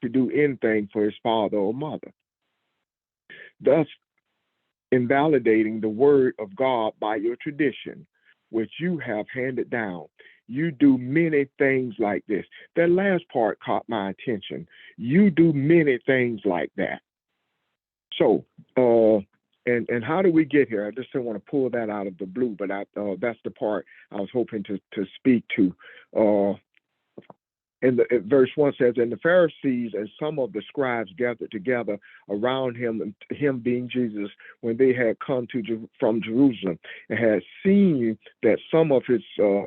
to do anything for his father or mother, thus invalidating the word of God by your tradition, which you have handed down. You do many things like this. That last part caught my attention. You do many things like that. So, and how do we get here? I just didn't want to pull that out of the blue, but that's the part I was hoping to speak to. And verse 1 says, and the Pharisees and some of the scribes gathered together around him, him being Jesus, when they had come from Jerusalem and had seen that some of his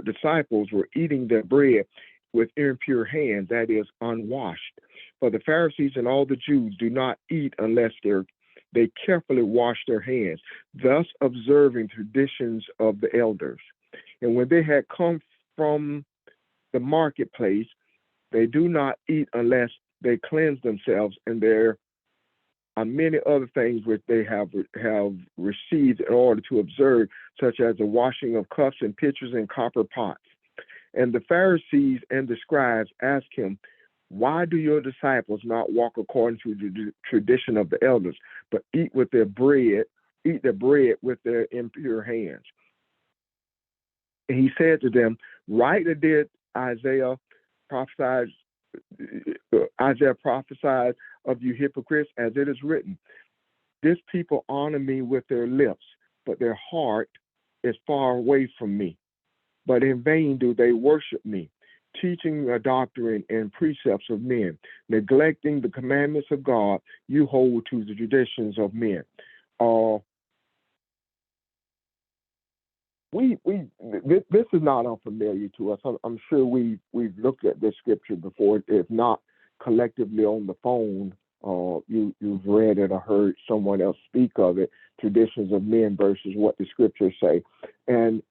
disciples were eating their bread with impure hands, that is, unwashed. For the Pharisees and all the Jews do not eat unless they carefully wash their hands, thus observing traditions of the elders. And when they had come from the marketplace, they do not eat unless they cleanse themselves, and there are many other things which they have received in order to observe, such as the washing of cups and pitchers and copper pots. And the Pharisees and the scribes asked him, why do your disciples not walk according to the tradition of the elders, but eat their bread with their impure hands? And he said to them, rightly did Isaiah prophesied of you hypocrites, as it is written, this people honor me with their lips, but their heart is far away from me. But in vain do they worship me, teaching a doctrine and precepts of men, neglecting the commandments of God. You hold to the traditions of men. This is not unfamiliar to us. I'm sure we've looked at this scripture before, if not collectively on the phone. You've read it or heard someone else speak of it. Traditions of men versus what the scriptures say, and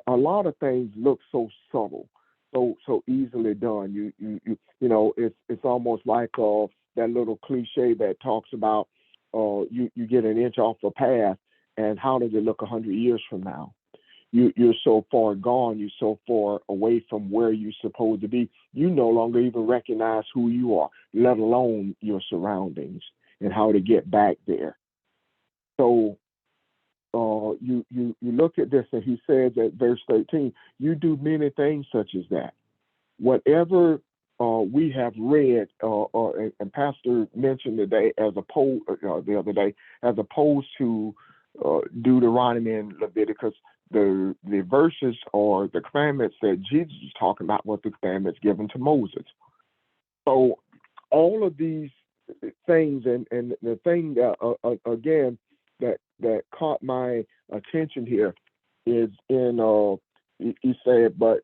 a lot of things look so subtle, so easily done. You know, it's almost like that little cliche that talks about you get an inch off a path. And how does it look 100 years from now? You're so far gone. You're so far away from where you're supposed to be. You no longer even recognize who you are, let alone your surroundings and how to get back there. So you look at this, and he says at verse 13, you do many things such as that. Whatever we have read, and Pastor mentioned today the other day, as opposed to Deuteronomy and Leviticus, the verses or the commandments that Jesus is talking about were the commandments given to Moses. So all of these things, and the thing that again that caught my attention here is in he said, but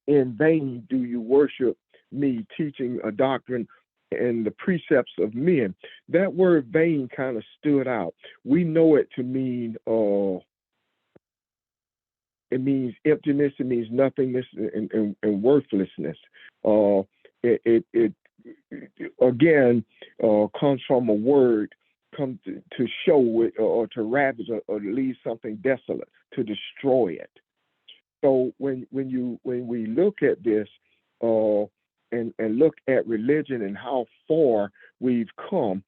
in vain do you worship me, teaching a doctrine and the precepts of men. That word vain kind of stood out. We know it to mean it means emptiness, it means nothingness and worthlessness. It again comes from a word come to show it or to ravage or to leave something desolate, to destroy it. So when we look at this and look at religion and how far we've come,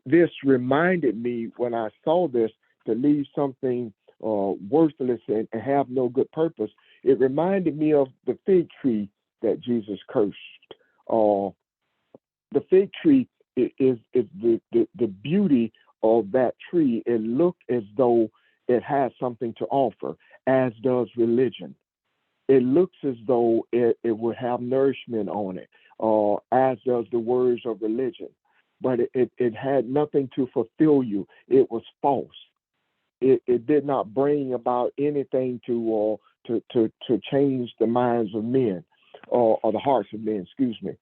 this reminded me when I saw this, to leave something worthless and have no good purpose, it reminded me of the fig tree that Jesus cursed. The fig tree is the beauty of that tree. It looked as though it has something to offer, as does religion. It looks as though it would have nourishment on it, as does the words of religion. But it had nothing to fulfill you. It was false. It did not bring about anything to change the minds of men, or the hearts of men, excuse me.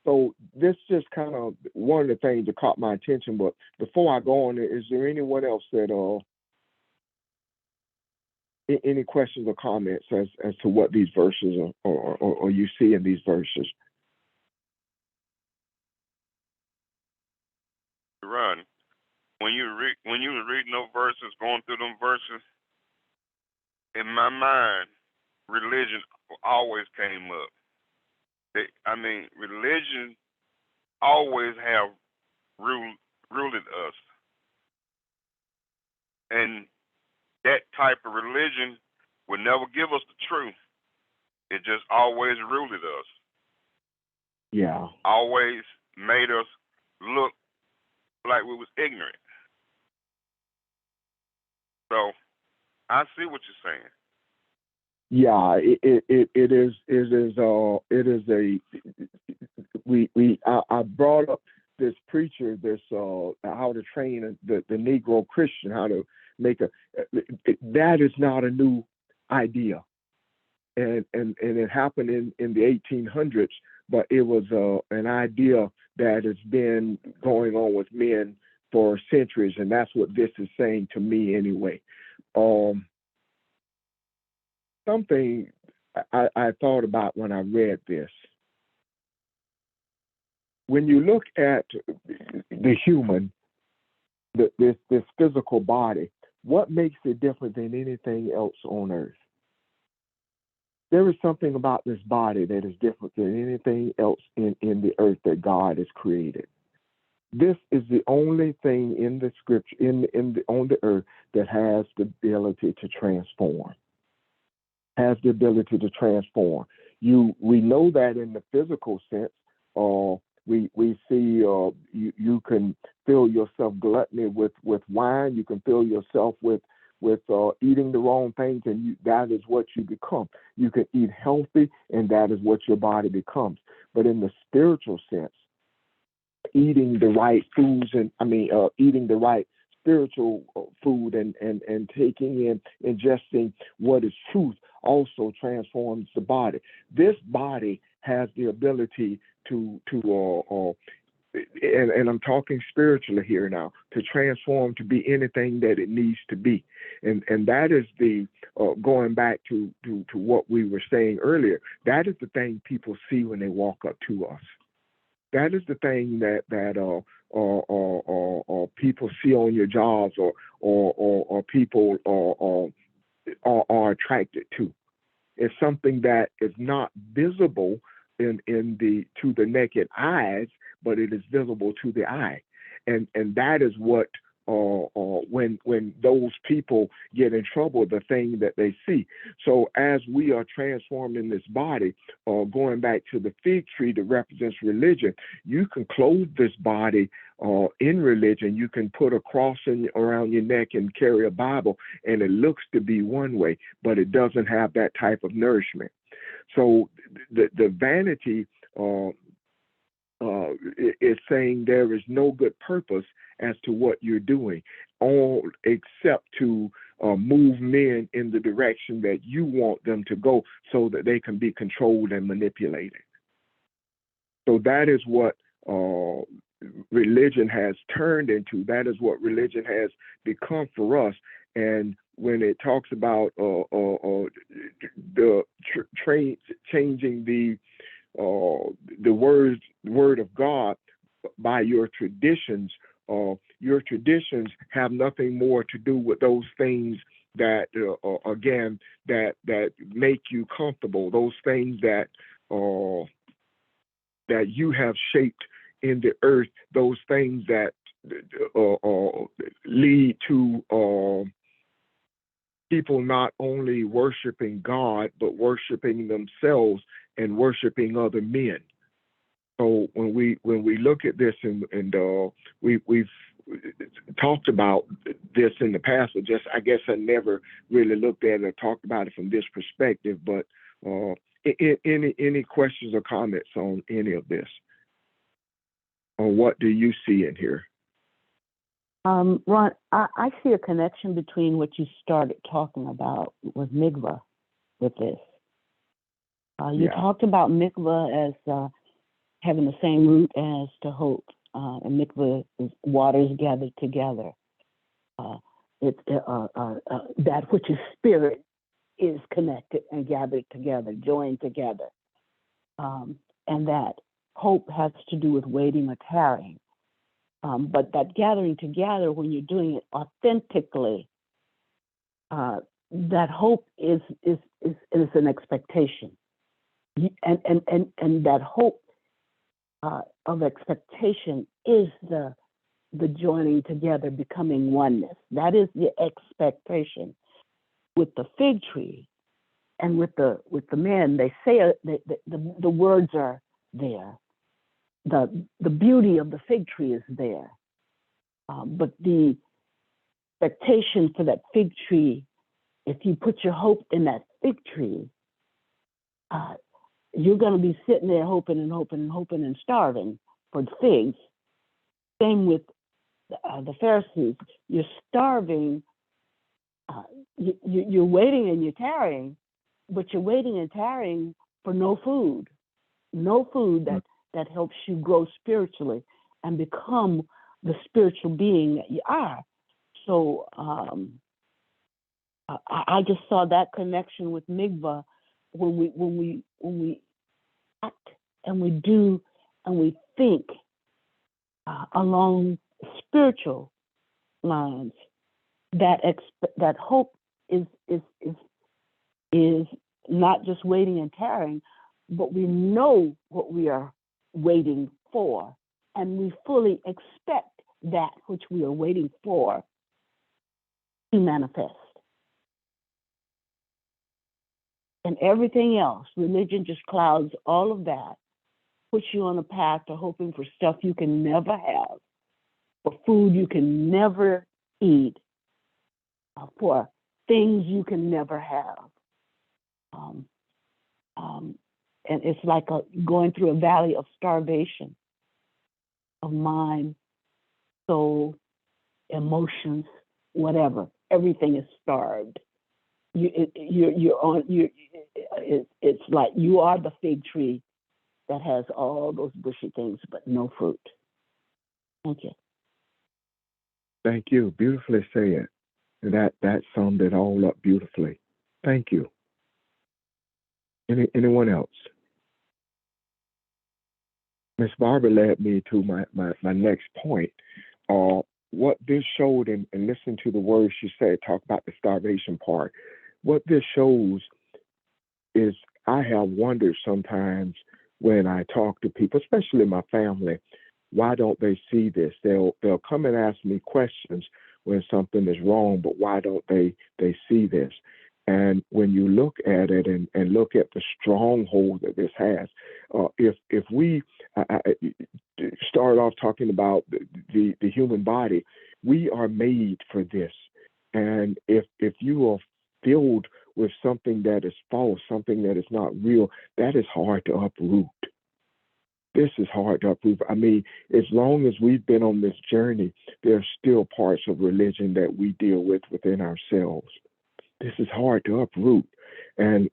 So this just kind of one of the things that caught my attention. But before I go on, is there anyone else that any questions or comments as to what these verses or you see in these verses? Run. When you were reading those verses, going through them verses, in my mind, religion always came up. Religion always have ruled us, and that type of religion would never give us the truth. It just always ruled us. Yeah. Always made us look like we was ignorant. So I see what you're saying. Yeah, I brought up this preacher, this how to train the Negro Christian, how to make that is not a new idea, and it happened in the 1800s, but it was an idea that has been going on with men for centuries, and that's what this is saying to me anyway. Something I thought about when I read this. When you look at the human, this physical body, what makes it different than anything else on earth? There is something about this body that is different than anything else in the earth that God has created. This is the only thing in the scripture, on the earth, that has the ability to transform. Has the ability to transform. We know that in the physical sense. We see you can fill yourself gluttony with wine. You can fill yourself with eating the wrong things, and that is what you become. You can eat healthy, and that is what your body becomes. But in the spiritual sense, eating the right foods eating the right spiritual food and ingesting what is truth also transforms the body. This body has the ability to and I'm talking spiritually here now, to transform to be anything that it needs to be. And that is the going back to what we were saying earlier. That is the thing people see when they walk up to us. That is the thing that people see on your jobs or people are attracted to. It's something that is not visible to the naked eyes, but it is visible to the eye, and that is what when those people get in trouble, the thing that they see. So as we are transformed in this body, going back to the fig tree that represents religion, you can clothe this body in religion. You can put a cross around your neck and carry a Bible, and it looks to be one way, but it doesn't have that type of nourishment. So the vanity is saying there is no good purpose as to what you're doing, all except to move men in the direction that you want them to go so that they can be controlled and manipulated. So that is what religion has turned into. That is what religion has become for us. And when it talks about changing the word of God by your traditions have nothing more to do with those things that again that make you comfortable, those things that you have shaped in the earth, those things that lead to people not only worshiping God but worshiping themselves and worshiping other men. So when we look at this, and we've talked about this in the past, but just I guess I never really looked at it or talked about it from this perspective. But any questions or comments on any of this, or what do you see in here? Ron, I see a connection between what you started talking about with mikvah with this. You talked about mikvah as having the same root as to hope, and mikvah is waters gathered together. That which is spirit is connected and gathered together, joined together, and that hope has to do with waiting or tarrying. But that gathering together, when you're doing it authentically, that hope is an expectation, and that hope of expectation is the joining together, becoming oneness. That is the expectation. With the fig tree and with the men, they say the words are there. The beauty of the fig tree is there, but the expectation for that fig tree, if you put your hope in that fig tree, you're going to be sitting there hoping and starving for figs. Same with the Pharisees. You're starving. You're waiting and you're tarrying, but you're waiting and tarrying for no food that helps you grow spiritually and become the spiritual being that you are. So I just saw that connection with mikvah when we act and we do and we think along spiritual lines. That hope is not just waiting and tarrying, but we know what we are waiting for, and we fully expect that which we are waiting for to manifest. And everything else, religion just clouds all of that, puts you on a path to hoping for stuff you can never have, for food you can never eat, for things you can never have. And it's like going through a valley of starvation of mind, soul, emotions, whatever. Everything is starved. It's like you are the fig tree that has all those bushy things, but no fruit. Thank you. Thank you. Beautifully said. That summed it all up beautifully. Thank you. Anyone else? Miss Barbara led me to my next point. What this showed, and listen to the words she said, talk about the starvation part. What this shows is I have wondered sometimes when I talk to people, especially my family, why don't they see this? They'll come and ask me questions when something is wrong, but why don't they see this? And when you look at it and look at the stronghold that this has, if we start off talking about the human body, we are made for this. And if you are filled with something that is false, something that is not real, that is hard to uproot. This is hard to uproot. I mean, as long as we've been on this journey, there are still parts of religion that we deal with within ourselves. This is hard to uproot. And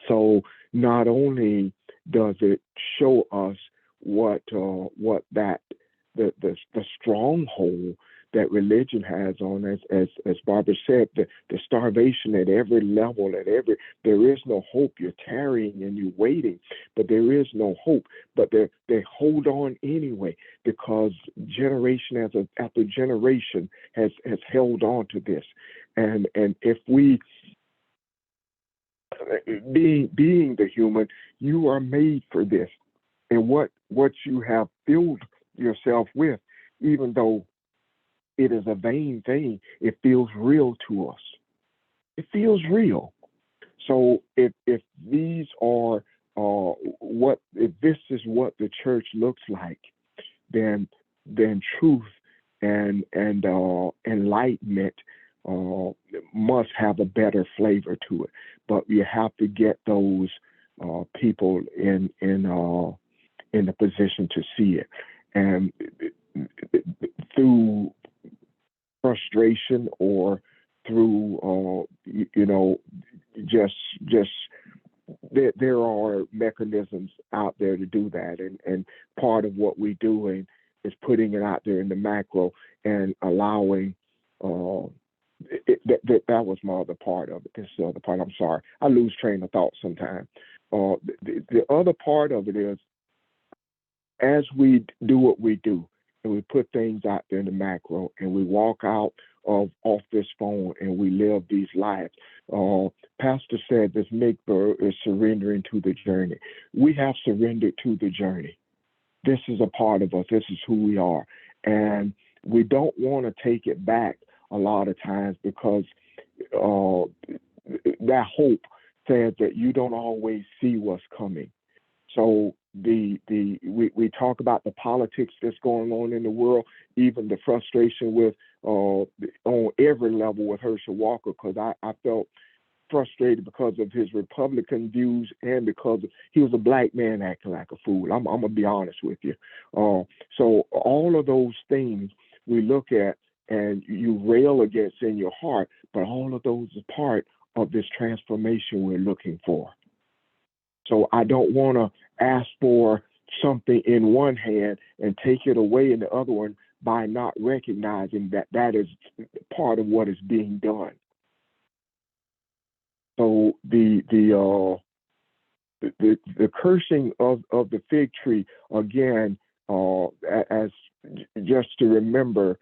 so not only does it show us what that the stronghold that religion has on us, as Barbara said, the starvation at every level, there is no hope. You're tarrying and you're waiting, but there is no hope. But they hold on anyway because generation after generation has held on to this. And if we, being the human, you are made for this. And what you have filled yourself with even though it is a vain thing, it feels real to us. It feels real. So if these are if this is what the church looks like, then truth and enlightenment must have a better flavor to it. But you have to get those people in the position to see it, and through frustration or through just there are mechanisms out there to do that, and part of what we're doing is putting it out there in the macro and allowing that was my other part of it. This is the other part. I'm sorry, I lose train of thought sometimes. The other part of it is, as we do what we do and we put things out there in the macro and we walk out off this phone and we live these lives. Pastor said this Mikber is surrendering to the journey. We have surrendered to the journey. This is a part of us. This is who we are. And we don't want to take it back a lot of times, because that hope says that you don't always see what's coming. So we talk about the politics that's going on in the world, even the frustration with on every level with Herschel Walker, because I felt frustrated because of his Republican views and because he was a black man acting like a fool. I'm gonna be honest with you. So all of those things we look at and you rail against in your heart, but all of those are part of this transformation we're looking for. So I don't want to ask for something in one hand and take it away in the other one by not recognizing that that is part of what is being done. So the cursing of the fig tree, again, as just to remember,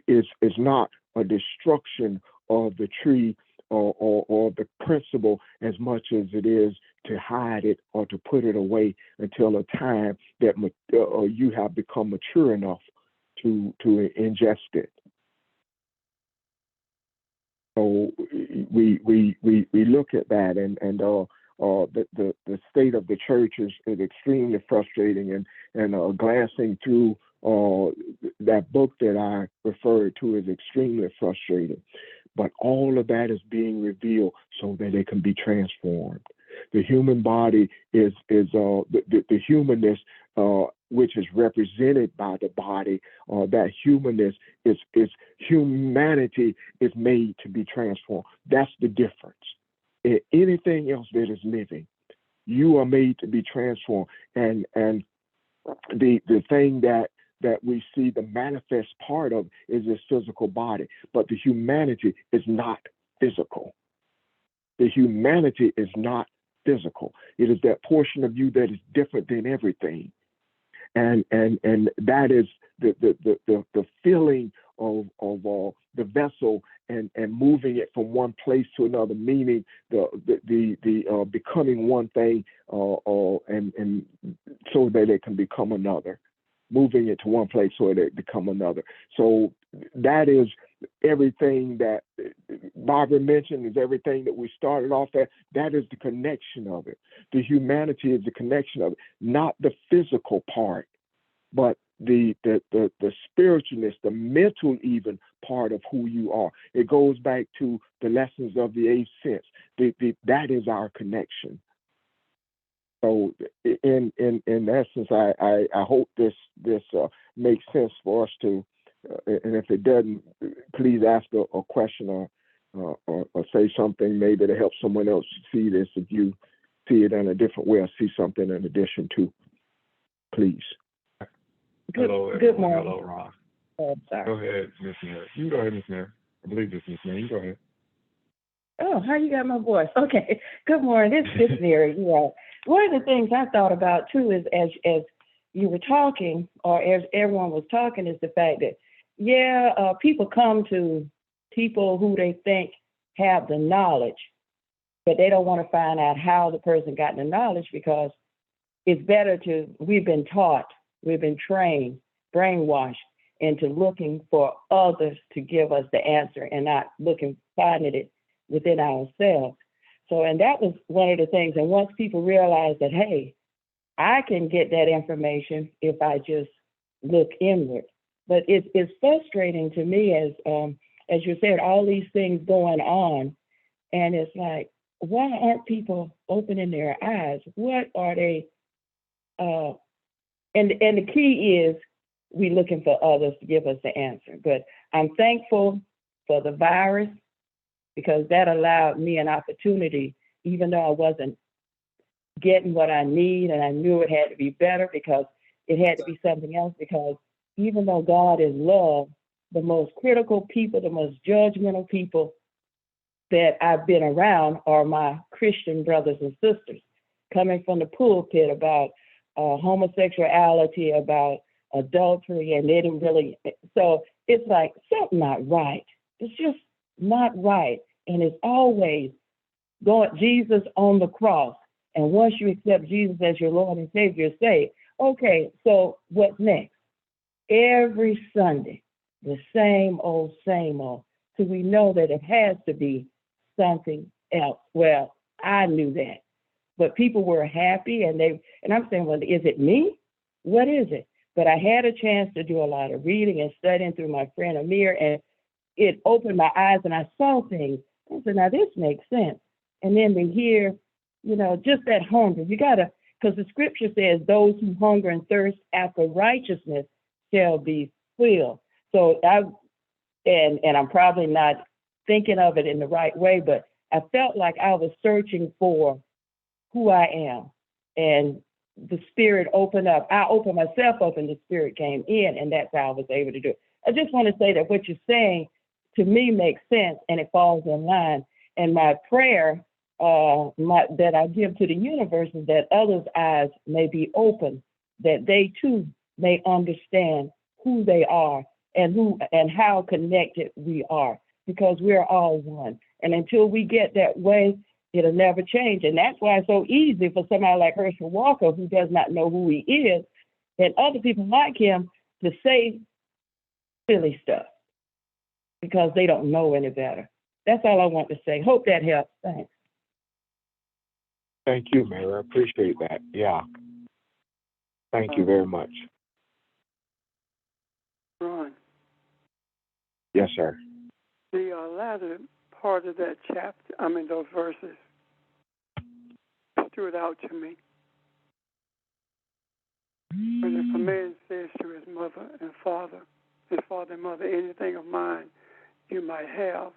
is not a destruction of the tree or the principle as much as it is to hide it or to put it away until a time that you have become mature enough to ingest it. So we look at that, and the state of the church is extremely frustrating, and glancing through that book that I referred to is extremely frustrating. But all of that is being revealed so that it can be transformed. The human body is the humanness, which is represented by the body. That humanness is humanity is made to be transformed. That's the difference. In anything else that is living, you are made to be transformed. And the thing that we see the manifest part of is this physical body, but the humanity is not physical. The humanity is not physical. It is that portion of you that is different than everything, and that is the filling of the vessel and moving it from one place to another, meaning the becoming one thing, and so that it can become another. Moving it to one place so that it become another. So that is everything that Barbara mentioned, is everything that we started off at. That is the connection of it. The humanity is the connection of it, not the physical part, but the spiritualness, the mental even part of who you are. It goes back to the lessons of the eighth sense. That is our connection. So in essence, I hope this makes sense for us to, and if it doesn't, please ask a question or say something maybe to help someone else see this if you see it in a different way or see something in addition to, please. Hello, Good everyone. morning. Hello, Ron. Oh, sorry. Go ahead, Miss Mary. You can go ahead, Miss Mary. I believe it's Miss Mary. You go ahead. Oh, how you got my voice? Okay. Good morning. This is Mary. Yeah. One of the things I thought about too is as you were talking, or as everyone was talking, is the fact that people come to people who they think have the knowledge, but they don't want to find out how the person got the knowledge, because it's better we've been taught, we've been trained, brainwashed into looking for others to give us the answer and not finding it within ourselves. So, and that was one of the things. And once people realize that, hey, I can get that information if I just look inward. But it's frustrating to me as you said, all these things going on, and it's like, why aren't people opening their eyes? What are they? And the key is we looking for others to give us the answer. But I'm thankful for the virus because that allowed me an opportunity, even though I wasn't getting what I need, and I knew it had to be better because it had to be something else. Because even though God is love, the most critical people, the most judgmental people that I've been around are my Christian brothers and sisters, coming from the pulpit about homosexuality, about adultery, and they didn't really. So it's like something not right. It's just not right, and it's always going Jesus on the cross. And once you accept Jesus as your Lord and Savior, say, okay, so what's next? Every Sunday, the same old, same old. So we know that it has to be something else. Well, I knew that. But people were happy, and I'm saying, well, is it me? What is it? But I had a chance to do a lot of reading and studying through my friend Amir, and it opened my eyes, and I saw things. I said, now this makes sense. And then to hear, just that hunger. You got to, because the scripture says, those who hunger and thirst after righteousness shall be filled. So and I'm probably not thinking of it in the right way, but I felt like I was searching for who I am. And the Spirit opened up. I opened myself up and the Spirit came in, and that's how I was able to do it. I just want to say that what you're saying to me makes sense, and it falls in line. And my prayer that I give to the universe is that others' eyes may be open, that they too may understand who they are and how connected we are, because we're all one. And until we get that way, it'll never change. And that's why it's so easy for somebody like Herschel Walker, who does not know who he is, and other people like him to say silly stuff because they don't know any better. That's all I want to say. Hope that helps. Thanks. Thank you, Mary. I appreciate that. Yeah. Thank you very much. Ron, Yes, sir. the latter part of that chapter, those verses, stood out to me. When if a man says to his mother and father, his father and mother, anything of mine you might have,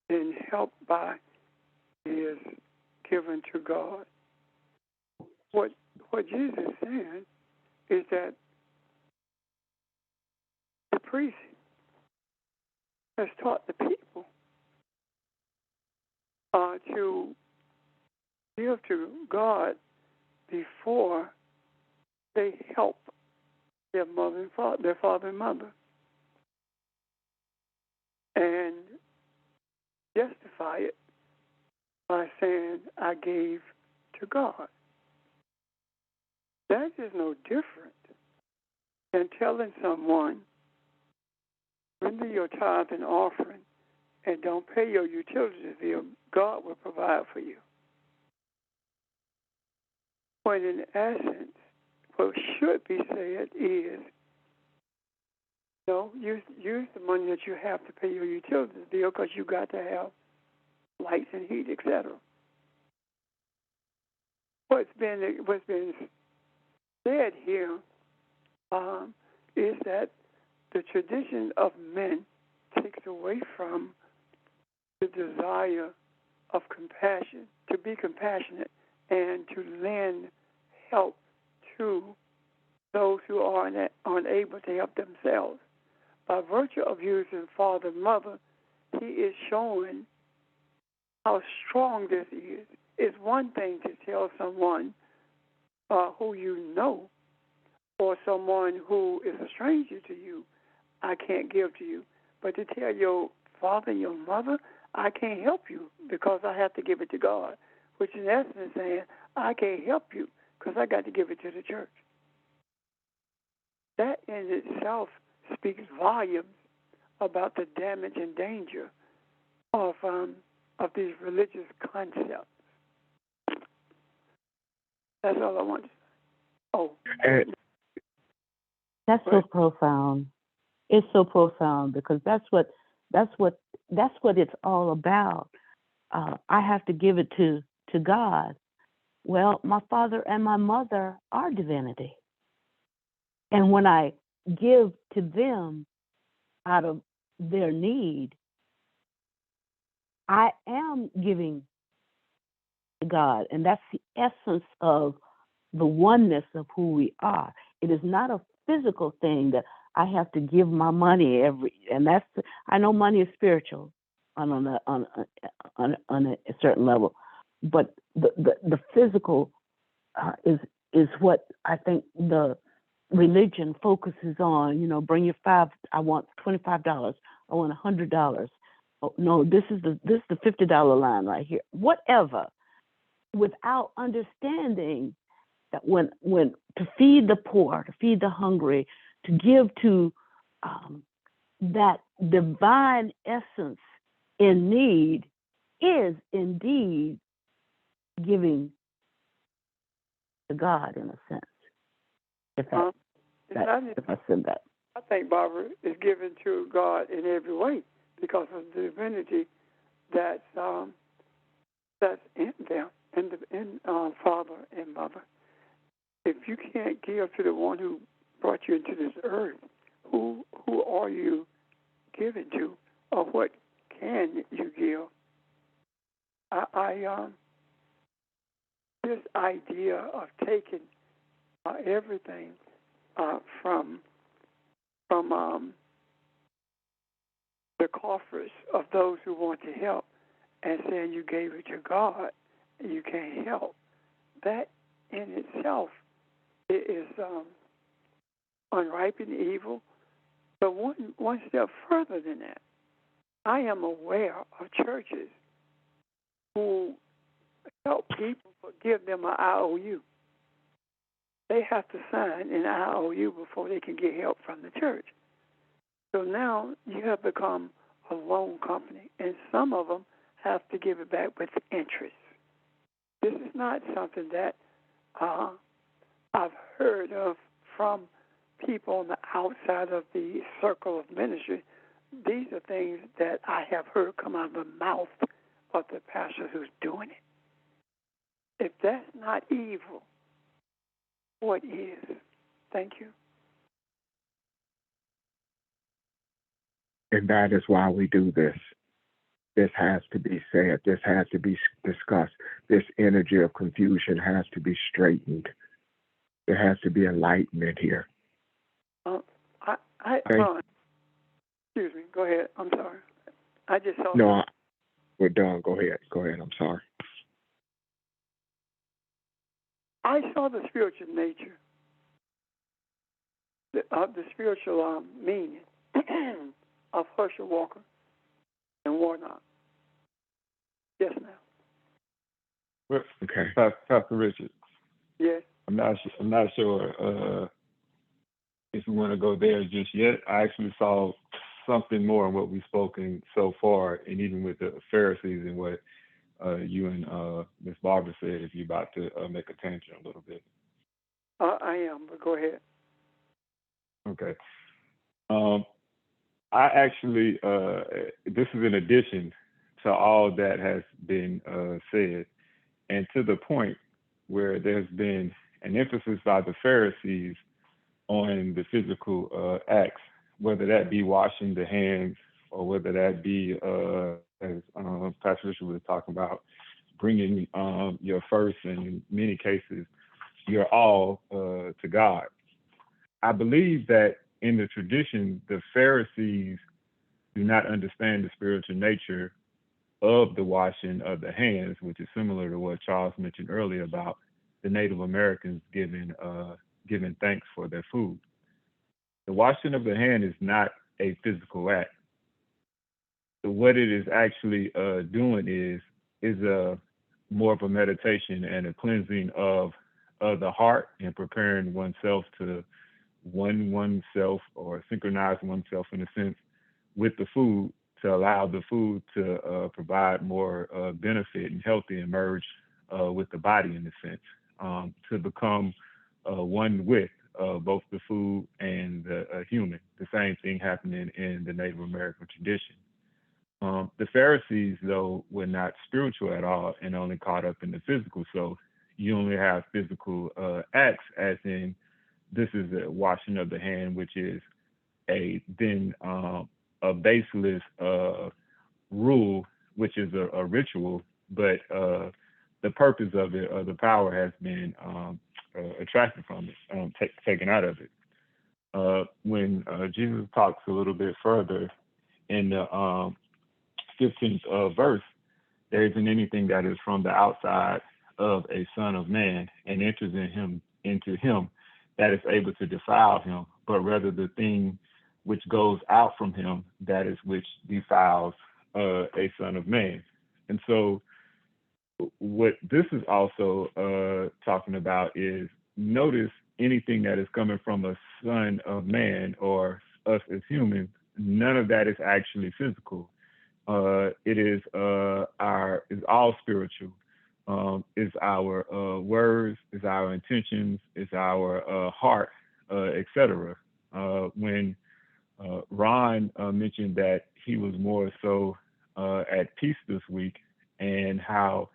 then help by is given to God. What Jesus is saying is that the priest has taught the people to give to God before they help their mother and father, their father and mother, and justify it by saying, I gave to God. That is no different than telling someone, render your tithe and offering and don't pay your utility bill, God will provide for you. When in essence, what should be said is, no, use the money that you have to pay your utilities bill because you got to have lights and heat, etc. What's been said here is that the tradition of men takes away from the desire of compassion, to be compassionate and to lend help to those who are unable to help themselves. By virtue of using father and mother, he is showing how strong this is. It's one thing to tell someone who you know or someone who is a stranger to you, I can't give to you. But to tell your father and your mother, I can't help you because I have to give it to God, which in essence is saying, I can't help you because I got to give it to the church. that in itself speaks volumes about the damage and danger of these religious concepts. That's all I want to say. Oh, And That's so profound. It's so profound because that's what it's all about. I have to give it to God. Well, my father and my mother are divinity. And when I give to them out of their need, I am giving to God. And that's the essence of the oneness of who we are. It is not a physical thing that I have to give my money I know money is spiritual on a certain level, but the physical is what I think the religion focuses on. You know, bring your I want $25. I want $100. Oh, no, this is the $50 line right here. Whatever, without understanding that when to feed the poor, to feed the hungry, to give to that divine essence in need is indeed giving to God in a sense. If I said that. I think Barbara is given to God in every way because of the divinity that's in them, in Father and Mother. If you can't give to the one who brought you into this earth, who are you giving to, or what can you give? This idea of taking everything from the coffers of those who want to help and saying you gave it to God and you can't help, that in itself is unripened evil. But one step further than that, I am aware of churches who help people but give them an IOU. They have to sign an IOU before they can get help from the church. So now you have become a loan company, and some of them have to give it back with interest. This is not something that I've heard of from people on the outside of the circle of ministry. These are things that I have heard come out of the mouth of the pastor who's doing it. If that's not evil, what is? Thank you. and that is why we do this. This has to be said. This has to be discussed. This energy of confusion has to be straightened. There has to be enlightenment here. Excuse me. Go ahead. I'm sorry. I just saw. No, we're done. Go ahead. I'm sorry. I saw the spiritual nature, the spiritual meaning of Herschel Walker and Warnock. Yes, ma'am. Well, Okay. Pastor Richard. Yes. I'm not sure if you want to go there just yet. I actually saw something more in what we've spoken so far, and even with the Pharisees and what you and Ms. Barbara said, if you're about to make a tangent a little bit. I am, but go ahead. Okay. I actually, this is in addition to all that has been said, and to the point where there's been an emphasis by the Pharisees on the physical acts, whether that be washing the hands or whether that be, as Pastor Richard was talking about, bringing your first and in many cases your all to God. I believe that in the tradition, the Pharisees do not understand the spiritual nature of the washing of the hands, which is similar to what Charles mentioned earlier about the Native Americans giving thanks for their food. The washing of the hand is not a physical act. So what it is actually doing is more of a meditation and a cleansing of the heart and preparing oneself to oneself or synchronize oneself in a sense with the food to allow the food to provide more benefit and healthy and merge with the body in a sense, to become one with both the food and the human. The same thing happening in the Native American tradition. The Pharisees, though, were not spiritual at all and only caught up in the physical. So you only have physical acts, as in this is a washing of the hand, which is a baseless rule, which is a ritual, but the purpose of it, or the power, has been attracted from it, taken out of it. When Jesus talks a little bit further in the 15th verse, there isn't anything that is from the outside of a son of man and enters into him that is able to defile him, but rather the thing which goes out from him, that is which defiles a son of man. And so what this is also talking about is, notice anything that is coming from a son of man or us as humans, none of that is actually physical. It is all spiritual. Is our words, is our intentions, is our heart, etc. When Ron mentioned that he was more so at peace this week, and how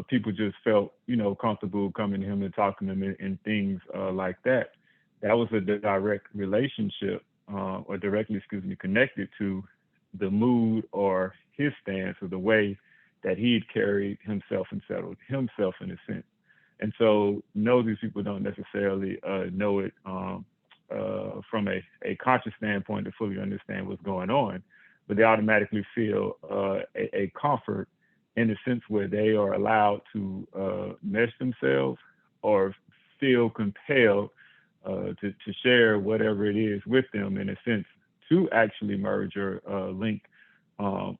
people just felt, comfortable coming to him and talking to him and things like that. That was a direct relationship, or directly, connected to the mood or his stance, or the way that he'd carried himself and settled himself in a sense. And so, no, these people don't necessarily know it from a conscious standpoint to fully understand what's going on, but they automatically feel a comfort in the sense where they are allowed to mesh themselves or feel compelled to share whatever it is with them, in a sense, to actually merge or link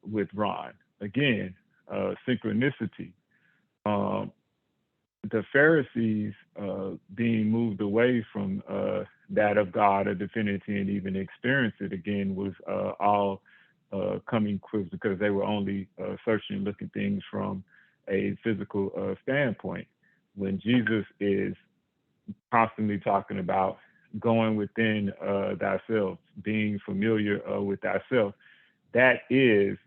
with Ron. Again, synchronicity. The Pharisees being moved away from that of God or divinity and even experience it again was all coming quick, because they were only searching, looking things from a physical standpoint. When Jesus is constantly talking about going within thyself, being familiar with thyself, that is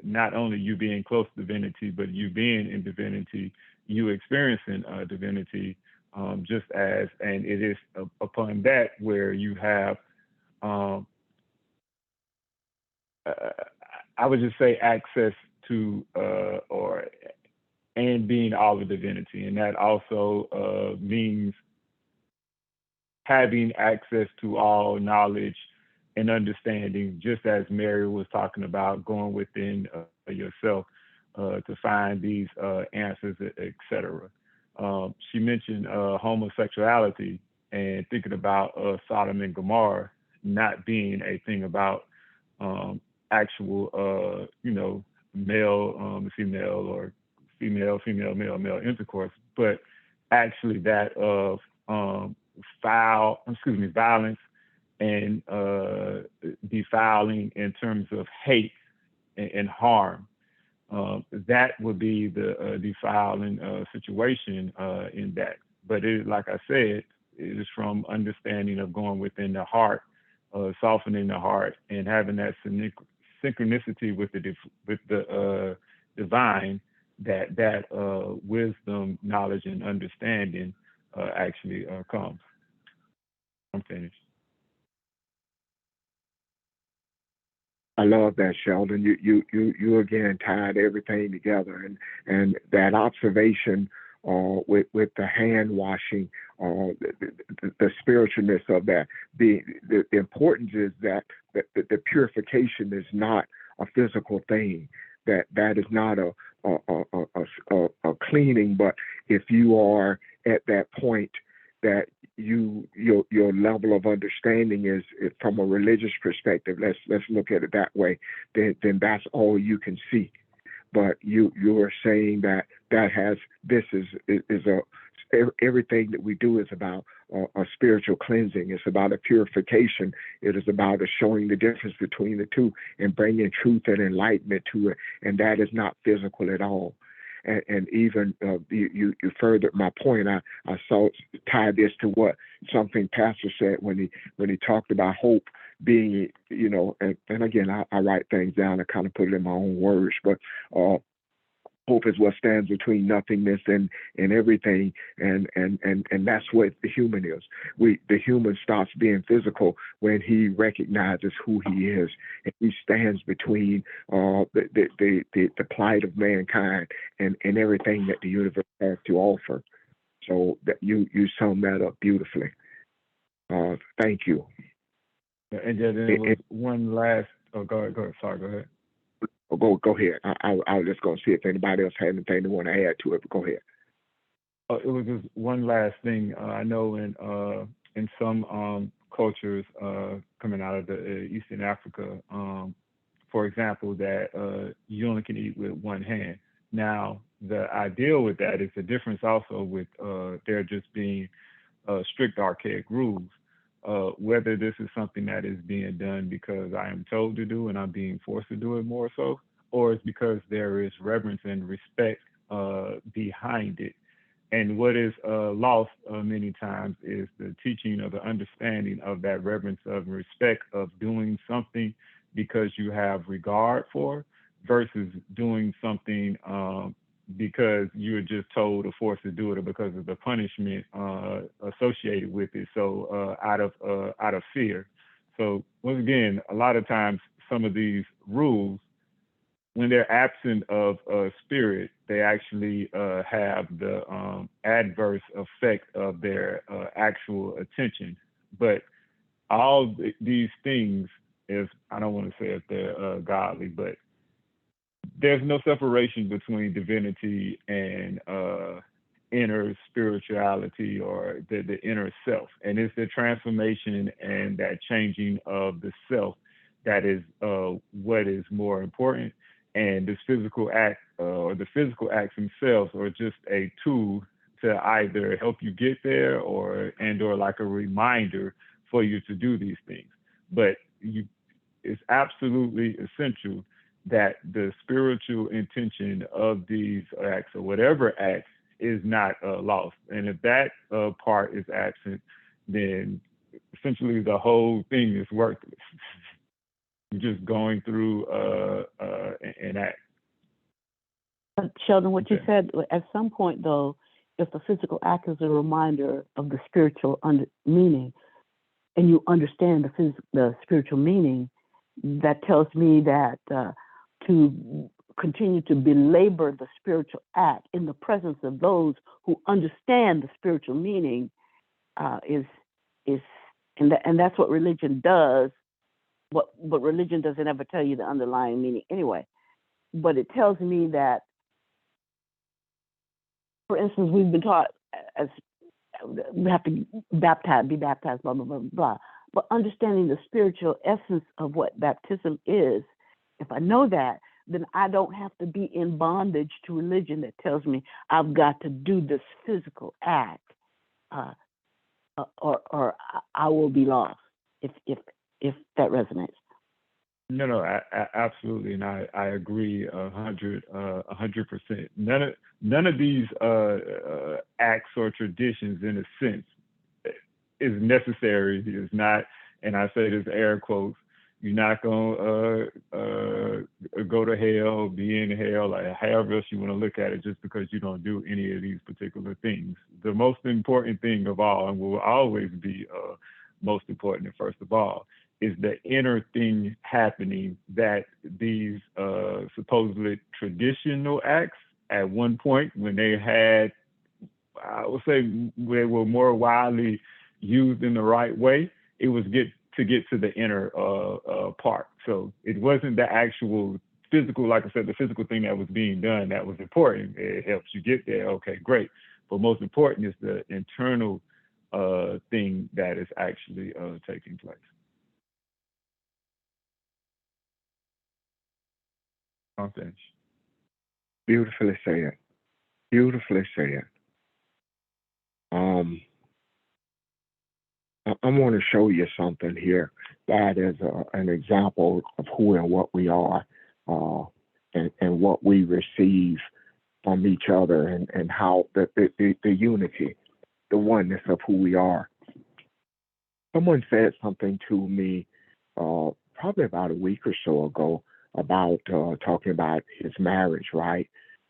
not only you being close to divinity, but you being in divinity, you experiencing divinity, just as, and it is upon that where you have, I would just say, access to, and being all of divinity. And that also means having access to all knowledge and understanding, just as Mary was talking about, going within yourself to find these answers, etc. She mentioned homosexuality, and thinking about Sodom and Gomorrah not being a thing about actual, male, female, or female, male intercourse, but actually that of violence and defiling in terms of hate and harm. That would be the defiling situation in that. But it, like I said, it is from understanding of going within the heart, softening the heart, and having that synchronicity with the divine, that wisdom, knowledge, and understanding actually comes. I'm finished. I love that, Sheldon. You again tied everything together, and that observation with the hand washing, the spiritualness of that. The importance is that the purification is not a physical thing. That is not a cleaning, but if you are at that point that your level of understanding is from a religious perspective, let's look at it that way, then that's all you can see. But you are saying that this is everything that we do is about a spiritual cleansing. It's about a purification. It is about a showing the difference between the two and bringing truth and enlightenment to it. And that is not physical at all. And even you furthered my point. I saw tie this to what something Pastor said when he talked about hope being, and again, I write things down. I kind of put it in my own words, but hope is what stands between nothingness and everything, and that's what the human is. The human stops being physical when he recognizes who he is, and he stands between the plight of mankind and everything that the universe has to offer. So that you sum that up beautifully. Thank you. And then there was one last. Oh, go ahead. Sorry, go ahead. Go ahead. I was just going to see if anybody else had anything they want to add to it. But go ahead. It was just one last thing. I know in some cultures coming out of the Eastern Africa, for example, that you only can eat with one hand. Now, the ideal with that is the difference also with there just being strict archaic rules. Whether this is something that is being done because I am told to do and I'm being forced to do it more so, or it's because there is reverence and respect behind it. And what is lost many times is the teaching or the understanding of that reverence of respect of doing something because you have regard for versus doing something because you're just told or forced to do it or because of the punishment associated with it. So out of fear. So once again, a lot of times some of these rules, when they're absent of spirit, they actually have the adverse effect of their actual attention. But all these things, if I don't want to say if they're godly, but there's no separation between divinity and inner spirituality or the inner self. And it's the transformation and that changing of the self that is what is more important. And this physical act or the physical acts themselves are just a tool to either help you get there or like a reminder for you to do these things. But it's absolutely essential that the spiritual intention of these acts or whatever acts is not lost. And if that part is absent, then essentially the whole thing is worthless. You're just going through an act. Sheldon, what you said, at some point though, if the physical act is a reminder of the spiritual meaning, and you understand the spiritual meaning, that tells me that to continue to belabor the spiritual act in the presence of those who understand the spiritual meaning and that's what religion does. But religion doesn't ever tell you the underlying meaning anyway. But it tells me that, for instance, we've been taught as we have to be baptized, blah, blah, blah, blah. But understanding the spiritual essence of what baptism is, if I know that, then I don't have to be in bondage to religion that tells me I've got to do this physical act, or I will be lost if that resonates. No, absolutely, and I agree 100%. None of these acts or traditions, in a sense, is necessary. Is not, and I say this air quotes. You're not gonna go to hell, be in hell, like however else you want to look at it, just because you don't do any of these particular things. The most important thing of all, and will always be most important, and first of all, is the inner thing happening that these supposedly traditional acts at one point when they had, I would say, they were more widely used in the right way, it was to get to the inner part. So it wasn't the actual physical, like I said, the physical thing that was being done that was important. It helps you get there. Okay, great. But most important is the internal thing that is actually taking place. I'm finished. Beautifully said. Beautifully said. Um, I want to show you something here that is an example of who and what we are, uh, and what we receive from each other, and how the unity, the oneness of who we are. Someone said something to me probably about a week or so ago about talking about his marriage, right?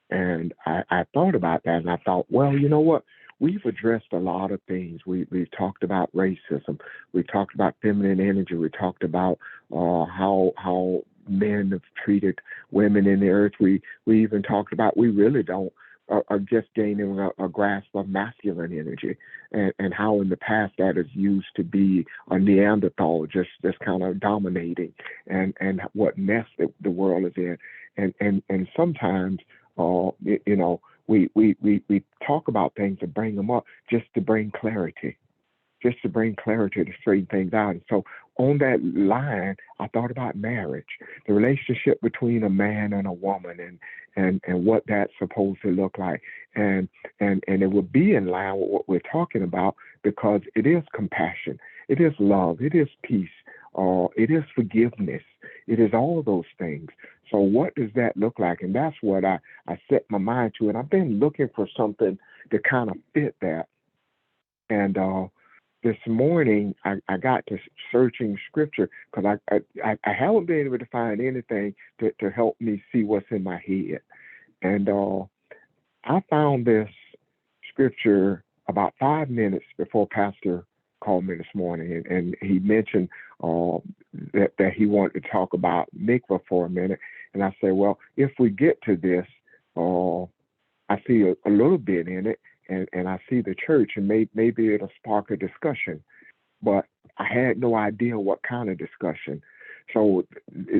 And I thought about that, and I thought, well, you know what? We've addressed a lot of things. We've talked about racism. We talked about feminine energy. We talked about how men have treated women in the earth. We even talked about we really don't are just gaining a grasp of masculine energy, and how in the past that is used to be a Neanderthal, just kind of dominating, and what mess the world is in, and sometimes you know, we talk about things and bring them up just to bring clarity, to straighten things out. And so on that line, I thought about marriage, the relationship between a man and a woman, and what that's supposed to look like. And it would be in line with what we're talking about, because it is compassion, it is love, it is peace, it is forgiveness, it is all of those things. So what does that look like? And that's what I set my mind to. And I've been looking for something to kind of fit that. And this morning I got to searching scripture, because I haven't been able to find anything to help me see what's in my head. And I found this scripture about 5 minutes before Pastor called me this morning, and he mentioned that he wanted to talk about mikvah for a minute. And I said, well, if we get to this, I see a little bit in it, and I see the church, and maybe it'll spark a discussion. But I had no idea what kind of discussion. So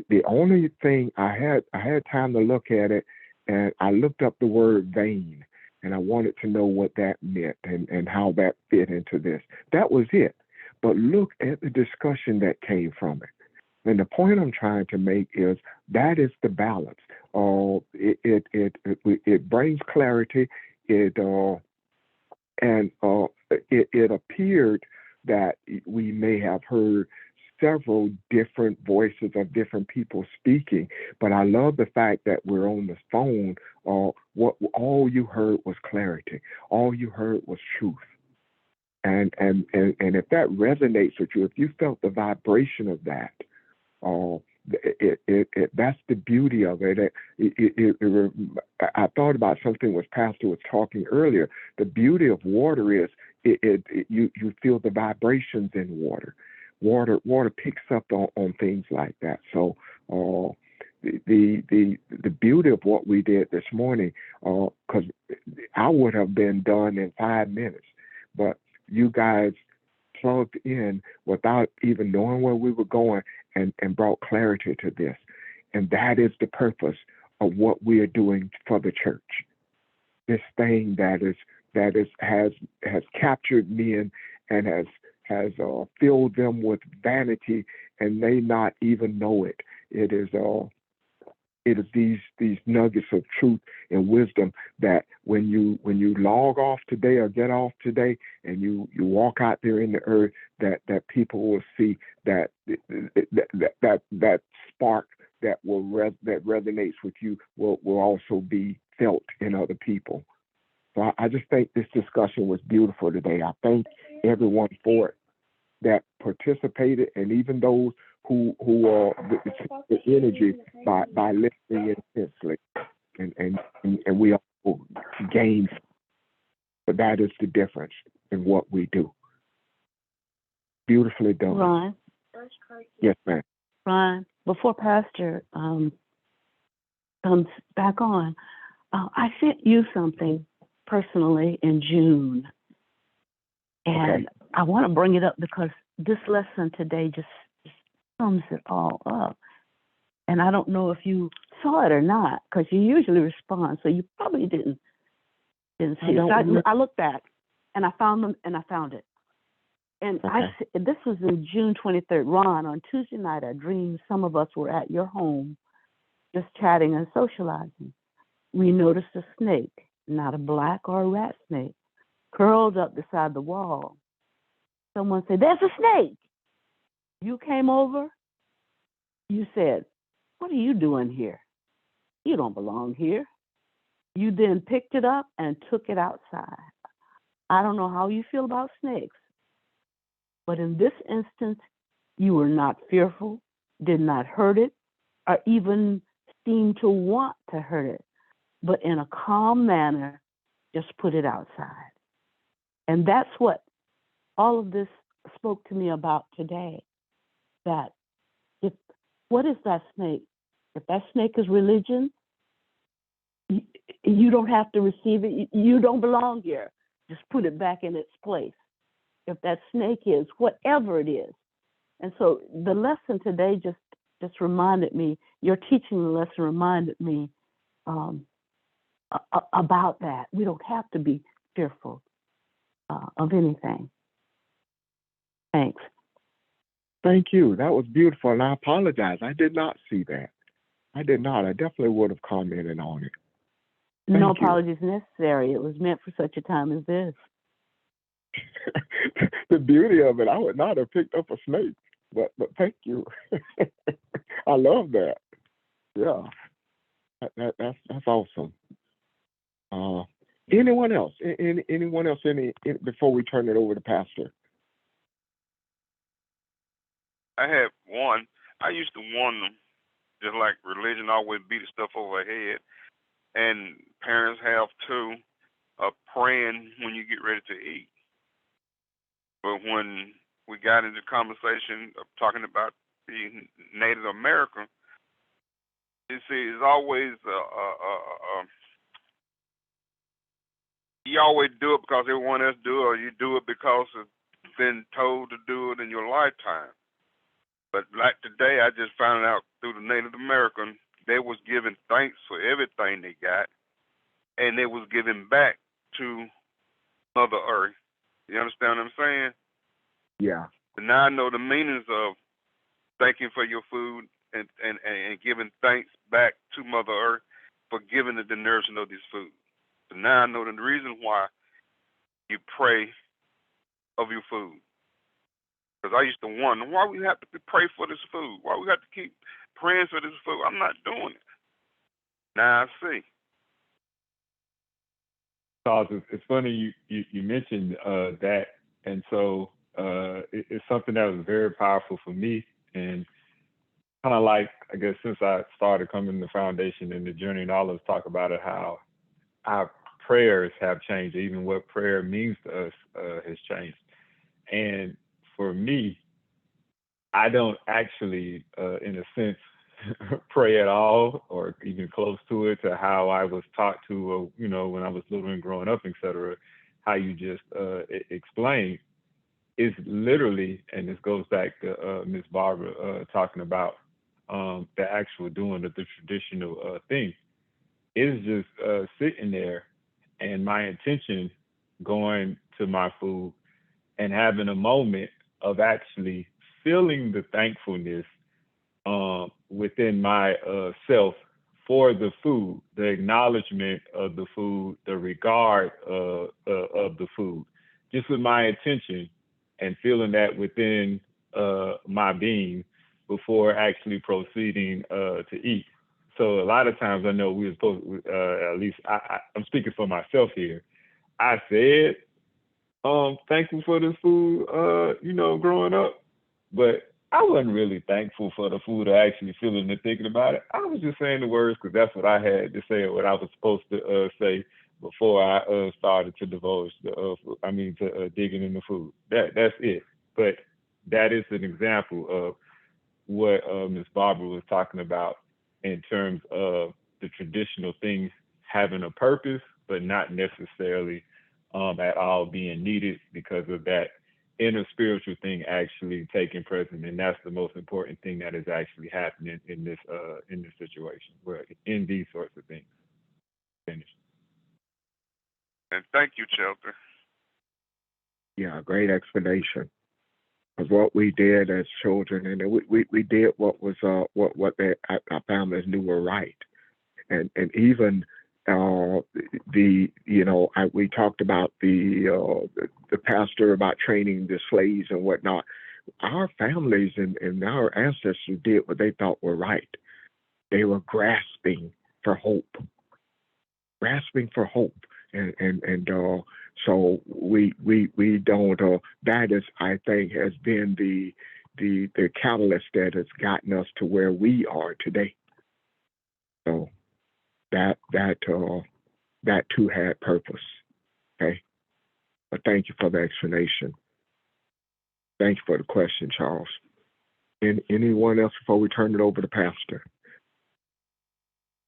the only thing I had time to look at it, and I looked up the word vain, and I wanted to know what that meant, and how that fit into this. That was it. But look at the discussion that came from it. And the point I'm trying to make is that is the balance. It brings clarity. It appeared that we may have heard several different voices of different people speaking, but I love the fact that we're on the phone. What all you heard was clarity. All you heard was truth. And if that resonates with you, if you felt the vibration of that, that's the beauty of it. I thought about something was Pastor was talking earlier. The beauty of water is you feel the vibrations in water. Water picks up on things like that. So the beauty of what we did this morning, because I would have been done in 5 minutes, but you guys plugged in without even knowing where we were going, and brought clarity to this. And that is the purpose of what we are doing for the church. This thing that has captured men, and has filled them with vanity, and they not even know it. It is these nuggets of truth and wisdom that when you log off today or get off today, and you walk out there in the earth, that people will see that spark that resonates with you will also be felt in other people. So I just think this discussion was beautiful today. I thank everyone for it that participated, and even those who the energy by listening intensely, and we all gain. But that is the difference in what we do. Beautifully done. Ron, Yes, ma'am. Ron, before Pastor comes back on, I sent you something personally in June. And Okay. I want to bring it up because this lesson today just sums it all up. And I don't know if you saw it or not, because you usually respond, so you probably didn't see it. So I looked back, and I found it. And Okay. this was in June 23rd. Ron, on Tuesday night, I dreamed some of us were at your home just chatting and socializing. We noticed a snake, not a black or a rat snake, curled up beside the wall. Someone said, "There's a snake." You came over. You said, "What are you doing here? You don't belong here." You then picked it up and took it outside. I don't know how you feel about snakes, but in this instance, you were not fearful, did not hurt it, or even seemed to want to hurt it, but in a calm manner, just put it outside. And that's what all of this spoke to me about today, that what is that snake? If that snake is religion, you don't have to receive it. You don't belong here. Just put it back in its place. If that snake is, whatever it is. And so the lesson today just reminded me, your teaching the lesson reminded me about that. We don't have to be fearful of anything. Thanks. Thank you. That was beautiful, and I apologize. I did not see that. I did not. I definitely would have commented on it. No Thank you. apologies necessary. It was meant for such a time as this. The beauty of it, I would not have picked up a snake, but thank you. I love that. Yeah, that's awesome. Anyone else? Anyone else? Before we turn it over to Pastor? I had one. I used to warn them, just like religion always beat the stuff over their head, and parents have too, of praying when you get ready to eat. But when we got into conversation of talking about the Native American, you see, it's always you always do it because everyone else do it, or you do it because it's been told to do it in your lifetime. But like today, I just found out through the Native American, they was giving thanks for everything they got, and they was giving back to Mother Earth. You understand what I'm saying? Yeah. But now I know the meanings of thanking for your food and giving thanks back to Mother Earth for giving the nourishment of this food. So now I know the reason why you pray of your food. Because I used to wonder, why we have to pray for this food? Why we have to keep praying for this food? I'm not doing it. Now I see. Charles, it's funny you mentioned that, and so it's something that was very powerful for me, and kind of like, I guess, since I started coming to the foundation and the journey, and all of us talk about it, how our prayers have changed, even what prayer means to us has changed. And for me, I don't actually, in a sense, pray at all, or even close to it, to how I was taught to, when I was little and growing up, etc. How you just explained is literally, and this goes back to Miss Barbara talking about the actual doing of the traditional thing, is just sitting there, and my intention going to my food and having a moment of actually feeling the thankfulness within my self for the food, the acknowledgement of the food, the regard of the food, just with my intention and feeling that within my being before actually proceeding to eat. So a lot of times I know we were supposed to, at least I'm speaking for myself here. I said, thankful for this food, growing up, but I wasn't really thankful for the food or actually feeling and thinking about it. I was just saying the words because that's what I had to say, what I was supposed to say before I started to divulge digging in the food. That's it. But that is an example of what Ms. Barbara was talking about in terms of the traditional things having a purpose, but not necessarily at all being needed because of that inner spiritual thing actually taking precedent, and that's the most important thing that is actually happening in this situation, where in these sorts of things. Finish. And thank you, Shelter. Yeah, great explanation. Because what we did as children, and we did what was what our families knew were right, and even We talked about the pastor about training the slaves and whatnot. Our families and our ancestors did what they thought were right. They were grasping for hope, and so we don't. That is, I think, has been the catalyst that has gotten us to where we are today. So that too had purpose. Okay, but thank you for the explanation. Thank you for the question, Charles. And anyone else before we turn it over to Pastor?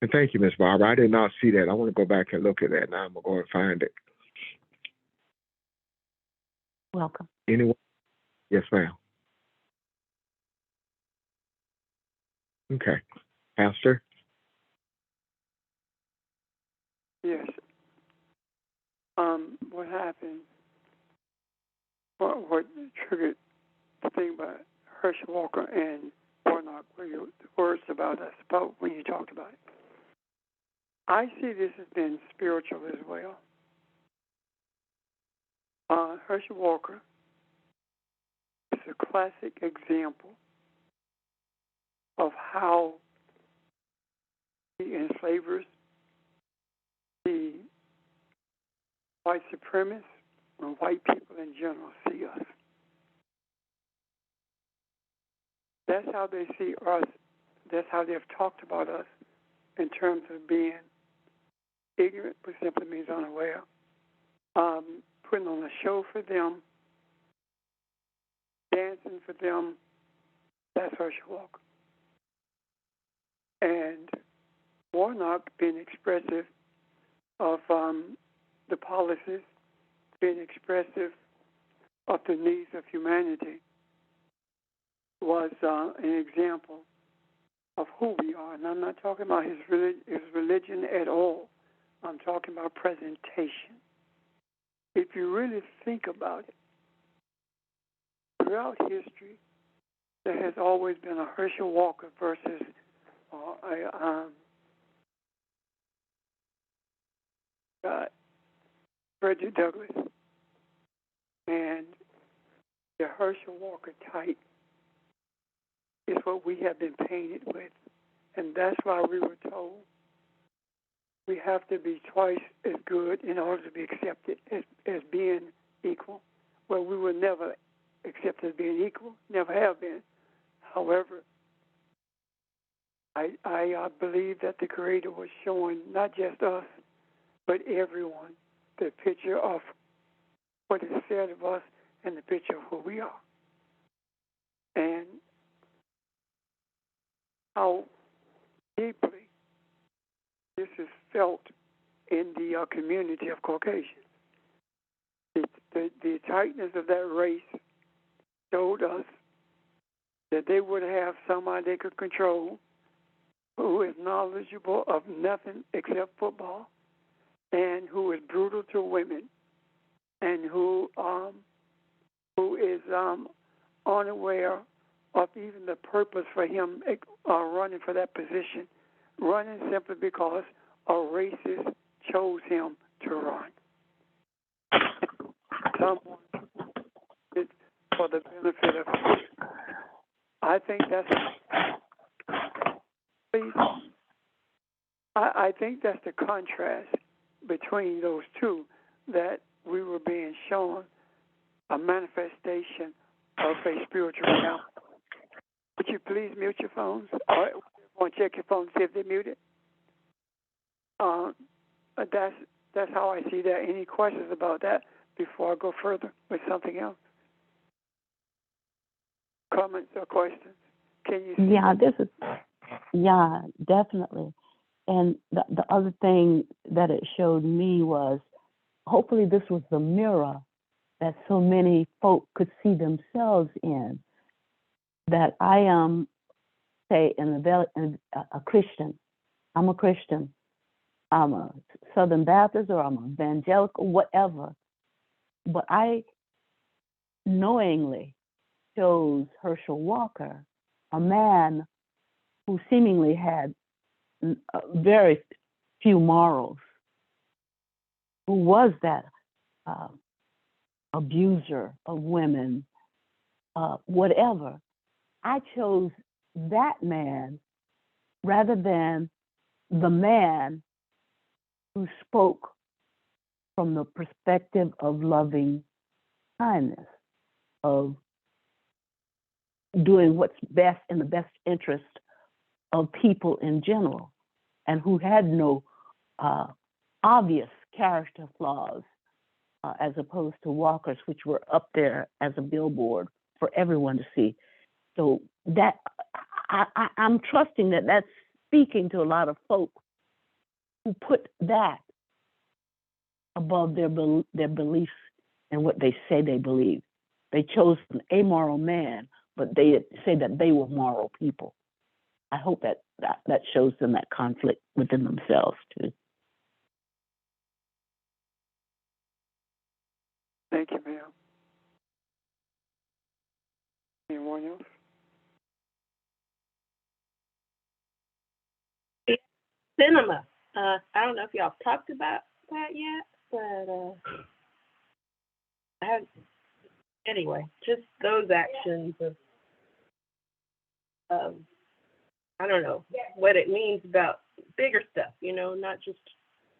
And thank you, Miss Barbara. I did not see that. I want to go back and look at that now. I'm going to go and find it. Welcome. Anyone? Yes, ma'am. Okay. Pastor? Yes. What happened? What triggered the thing about Herschel Walker and Warnock were the words about us, about when you talked about it. I see this as being spiritual as well. Herschel Walker is a classic example of how the enslavers, the white supremacists, and white people in general see us. That's how they see us. That's how they've talked about us in terms of being ignorant, which simply means unaware, putting on a show for them, dancing for them. That's Herschel Walker. And Warnock being expressive of the policies, being expressive of the needs of humanity, was an example of who we are. And I'm not talking about his religion at all. I'm talking about presentation. If you really think about it, throughout history, there has always been a Herschel Walker versus Frederick Douglass. And the Herschel Walker type is what we have been painted with. And that's why we were told we have to be twice as good in order to be accepted as being equal. Well, we were never accepted as being equal, never have been. However, I believe that the Creator was showing not just us, but everyone the picture of what is said of us and the picture of who we are. And how deeply this is felt in the community of Caucasians. The tightness of that race showed us that they would have somebody they could control who is knowledgeable of nothing except football and who is brutal to women and who is unaware of even the purpose for him running for that position, running simply because a racist chose him to run. Someone did for the benefit of others. I think that's the contrast between those two, that we were being shown a manifestation of a spiritual realm. Would you please mute your phones? Or want to check your phone to see if they're muted? That's how I see that. Any questions about that before I go further with something else? Comments or questions? Can you see? Yeah, definitely. And the other thing that it showed me was, hopefully this was the mirror that so many folk could see themselves in, that I am, say, a Christian. I'm a Christian. I'm a Southern Baptist, or I'm evangelical, whatever. But I knowingly chose Herschel Walker, a man who seemingly had very few morals, who was that uh, abuser of women, whatever. I chose that man rather than the man who spoke from the perspective of loving kindness, of doing what's best in the best interest of people in general, and who had no obvious character flaws, as opposed to Walker's, which were up there as a billboard for everyone to see. So that I'm trusting that that's speaking to a lot of folk who put that above their beliefs and what they say they believe. They chose an amoral man, but they say that they were moral people. I hope that shows them that conflict within themselves too. Thank you, ma'am. Anyone else? Cinema. I don't know if y'all talked about that yet, but anyway, just those actions of I don't know what it means about bigger stuff, not just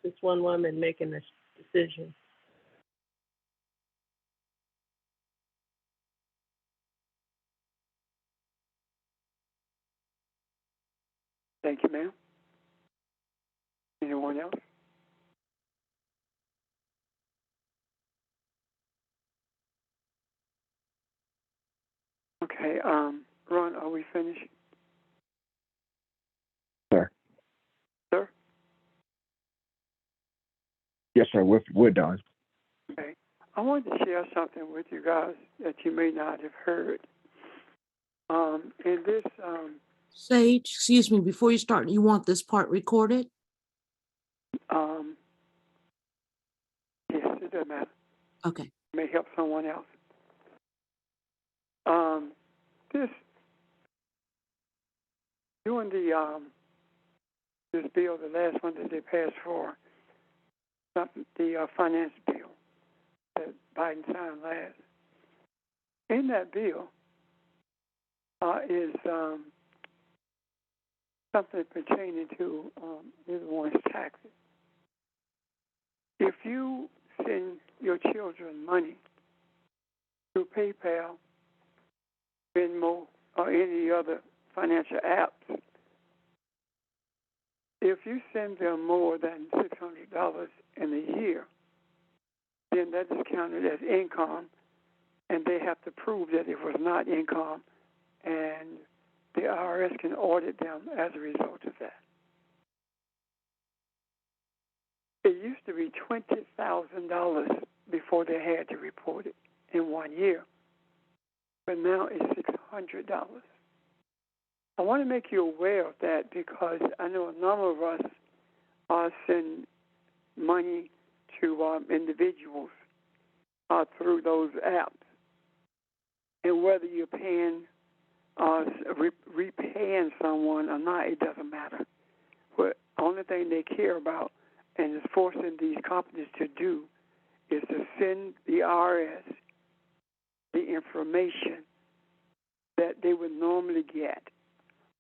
this one woman making this decision. Thank you, ma'am. Anyone else? Okay, Ron, are we finished? Sir. Sir? Yes, sir. We're done. Okay. I wanted to share something with you guys that you may not have heard. In this, Sage, excuse me, before you start, you want this part recorded? yes, it doesn't matter. Okay. It may help someone else. Doing this bill, the last one that they passed for, the finance bill that Biden signed last. In that bill is something pertaining to everyone's taxes. If you send your children money through PayPal, Venmo, or any other financial apps, if you send them more than $600 in a year, then that is counted as income, and they have to prove that it was not income, and the IRS can audit them as a result of that. It used to be $20,000 before they had to report it in 1 year, but now it's $600. I want to make you aware of that because I know a number of us send money to individuals through those apps. And whether you're paying, repaying someone or not, it doesn't matter. But the only thing they care about and is forcing these companies to do is to send the IRS the information that they would normally get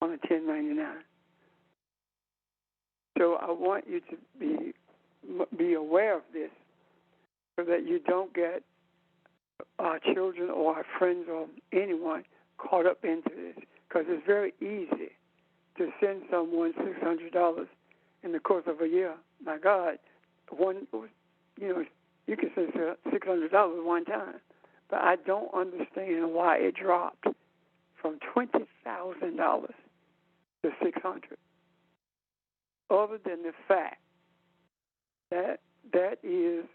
on a 1099. So I want you to be aware of this so that you don't get our children or our friends or anyone caught up into this, because it's very easy to send someone $600 in the course of a year. My God, you can send $600 one time, but I don't understand why it dropped from $20,000 to $600. Other than the fact that that is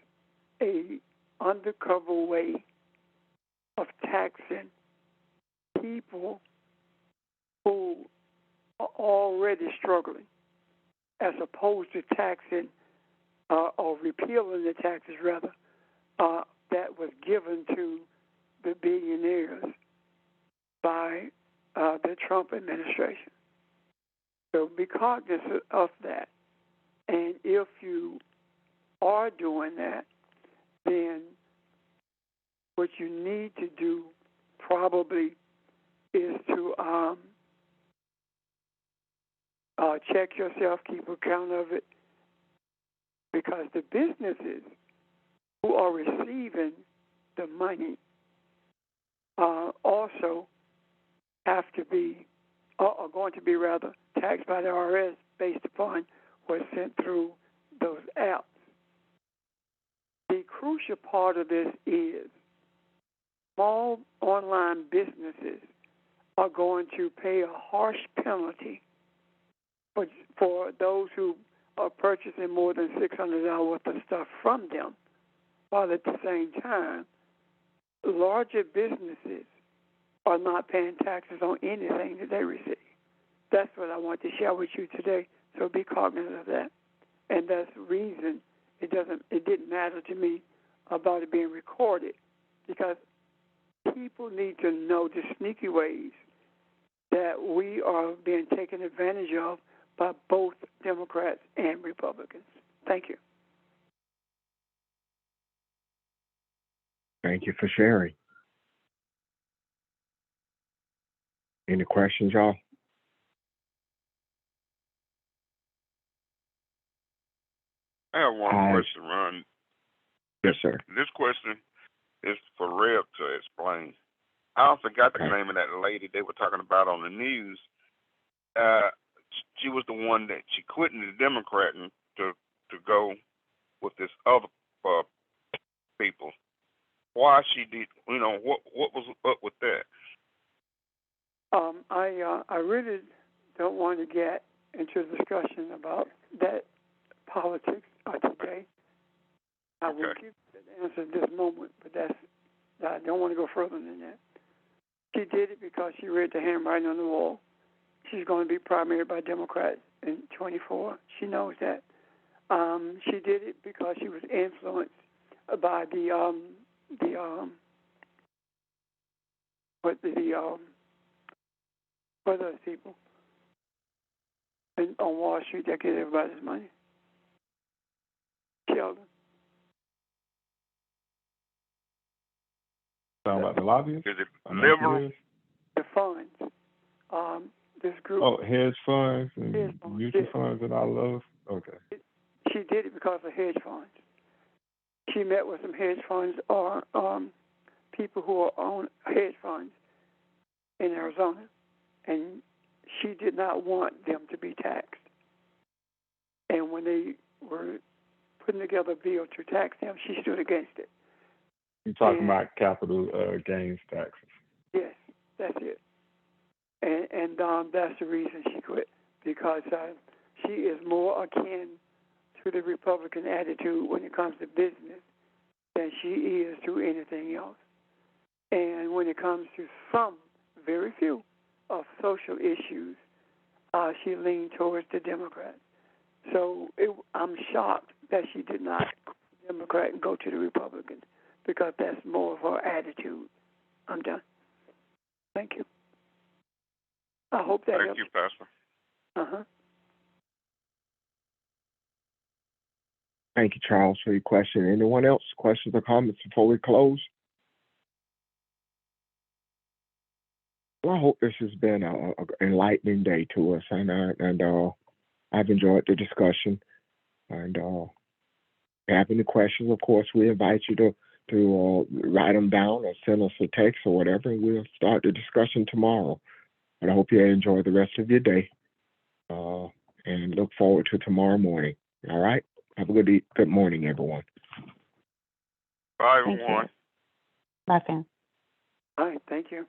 a undercover way of taxing people who are already struggling, as opposed to taxing or repealing the taxes, rather, that was given to the billionaires by the Trump administration. So be cognizant of that. And if you are doing that, then what you need to do probably is to check yourself, keep account of it, because the businesses who are receiving the money also have to be, are going to be rather taxed by the IRS based upon what's sent through those apps. The crucial part of this is small online businesses are going to pay a harsh penalty for those who are purchasing more than $600 worth of stuff from them, while at the same time, larger businesses are not paying taxes on anything that they receive. That's what I want to share with you today, so be cognizant of that. And that's the reason it didn't matter to me about it being recorded, because people need to know the sneaky ways that we are being taken advantage of by both Democrats and Republicans. Thank you. Thank you for sharing. Any questions, y'all? I have one question, Ron. Yes, sir. This question is for Reb to explain. I forgot the name of that lady they were talking about on the news. She was the one that she quit in the Democrat to go with this other people. Why she did? What was up with that? I really don't want to get into a discussion about that politics today. I will give the answer at this moment, but I don't want to go further than that. She did it because she read the handwriting on the wall. She's going to be primaried by Democrats in 24. She knows that. She did it because she was influenced by what those people on Wall Street that get everybody's money. Sheldon. Talking about the lobbyists? Is it liberal? The funds. This group. Oh, hedge funds and mutual funds and all those? Okay. She did it because of hedge funds. She met with some hedge funds or people who own hedge funds in Arizona, and she did not want them to be taxed. And when they were putting together a bill to tax them, she stood against it. You're talking about capital gains taxes. Yes, that's it. And that's the reason she quit, because she is more akin to the Republican attitude when it comes to business than she is to anything else. And when it comes to some, very few, of social issues, she leaned towards the Democrats. So I'm shocked that she did not go to the Democrat and go to the Republicans, because that's more of her attitude. I'm done. Thank you. I hope that helps. Thank you, Pastor. Uh-huh. Thank you, Charles, for your question. Anyone else? Questions or comments before we close? Well, I hope this has been an enlightening day to us, and I've enjoyed the discussion. And if you have any questions, of course, we invite you to write them down or send us a text or whatever, and we'll start the discussion tomorrow. But I hope you enjoy the rest of your day, and look forward to tomorrow morning. All right? Have a good morning, everyone. Bye, everyone. Bye, fam. All right, thank you.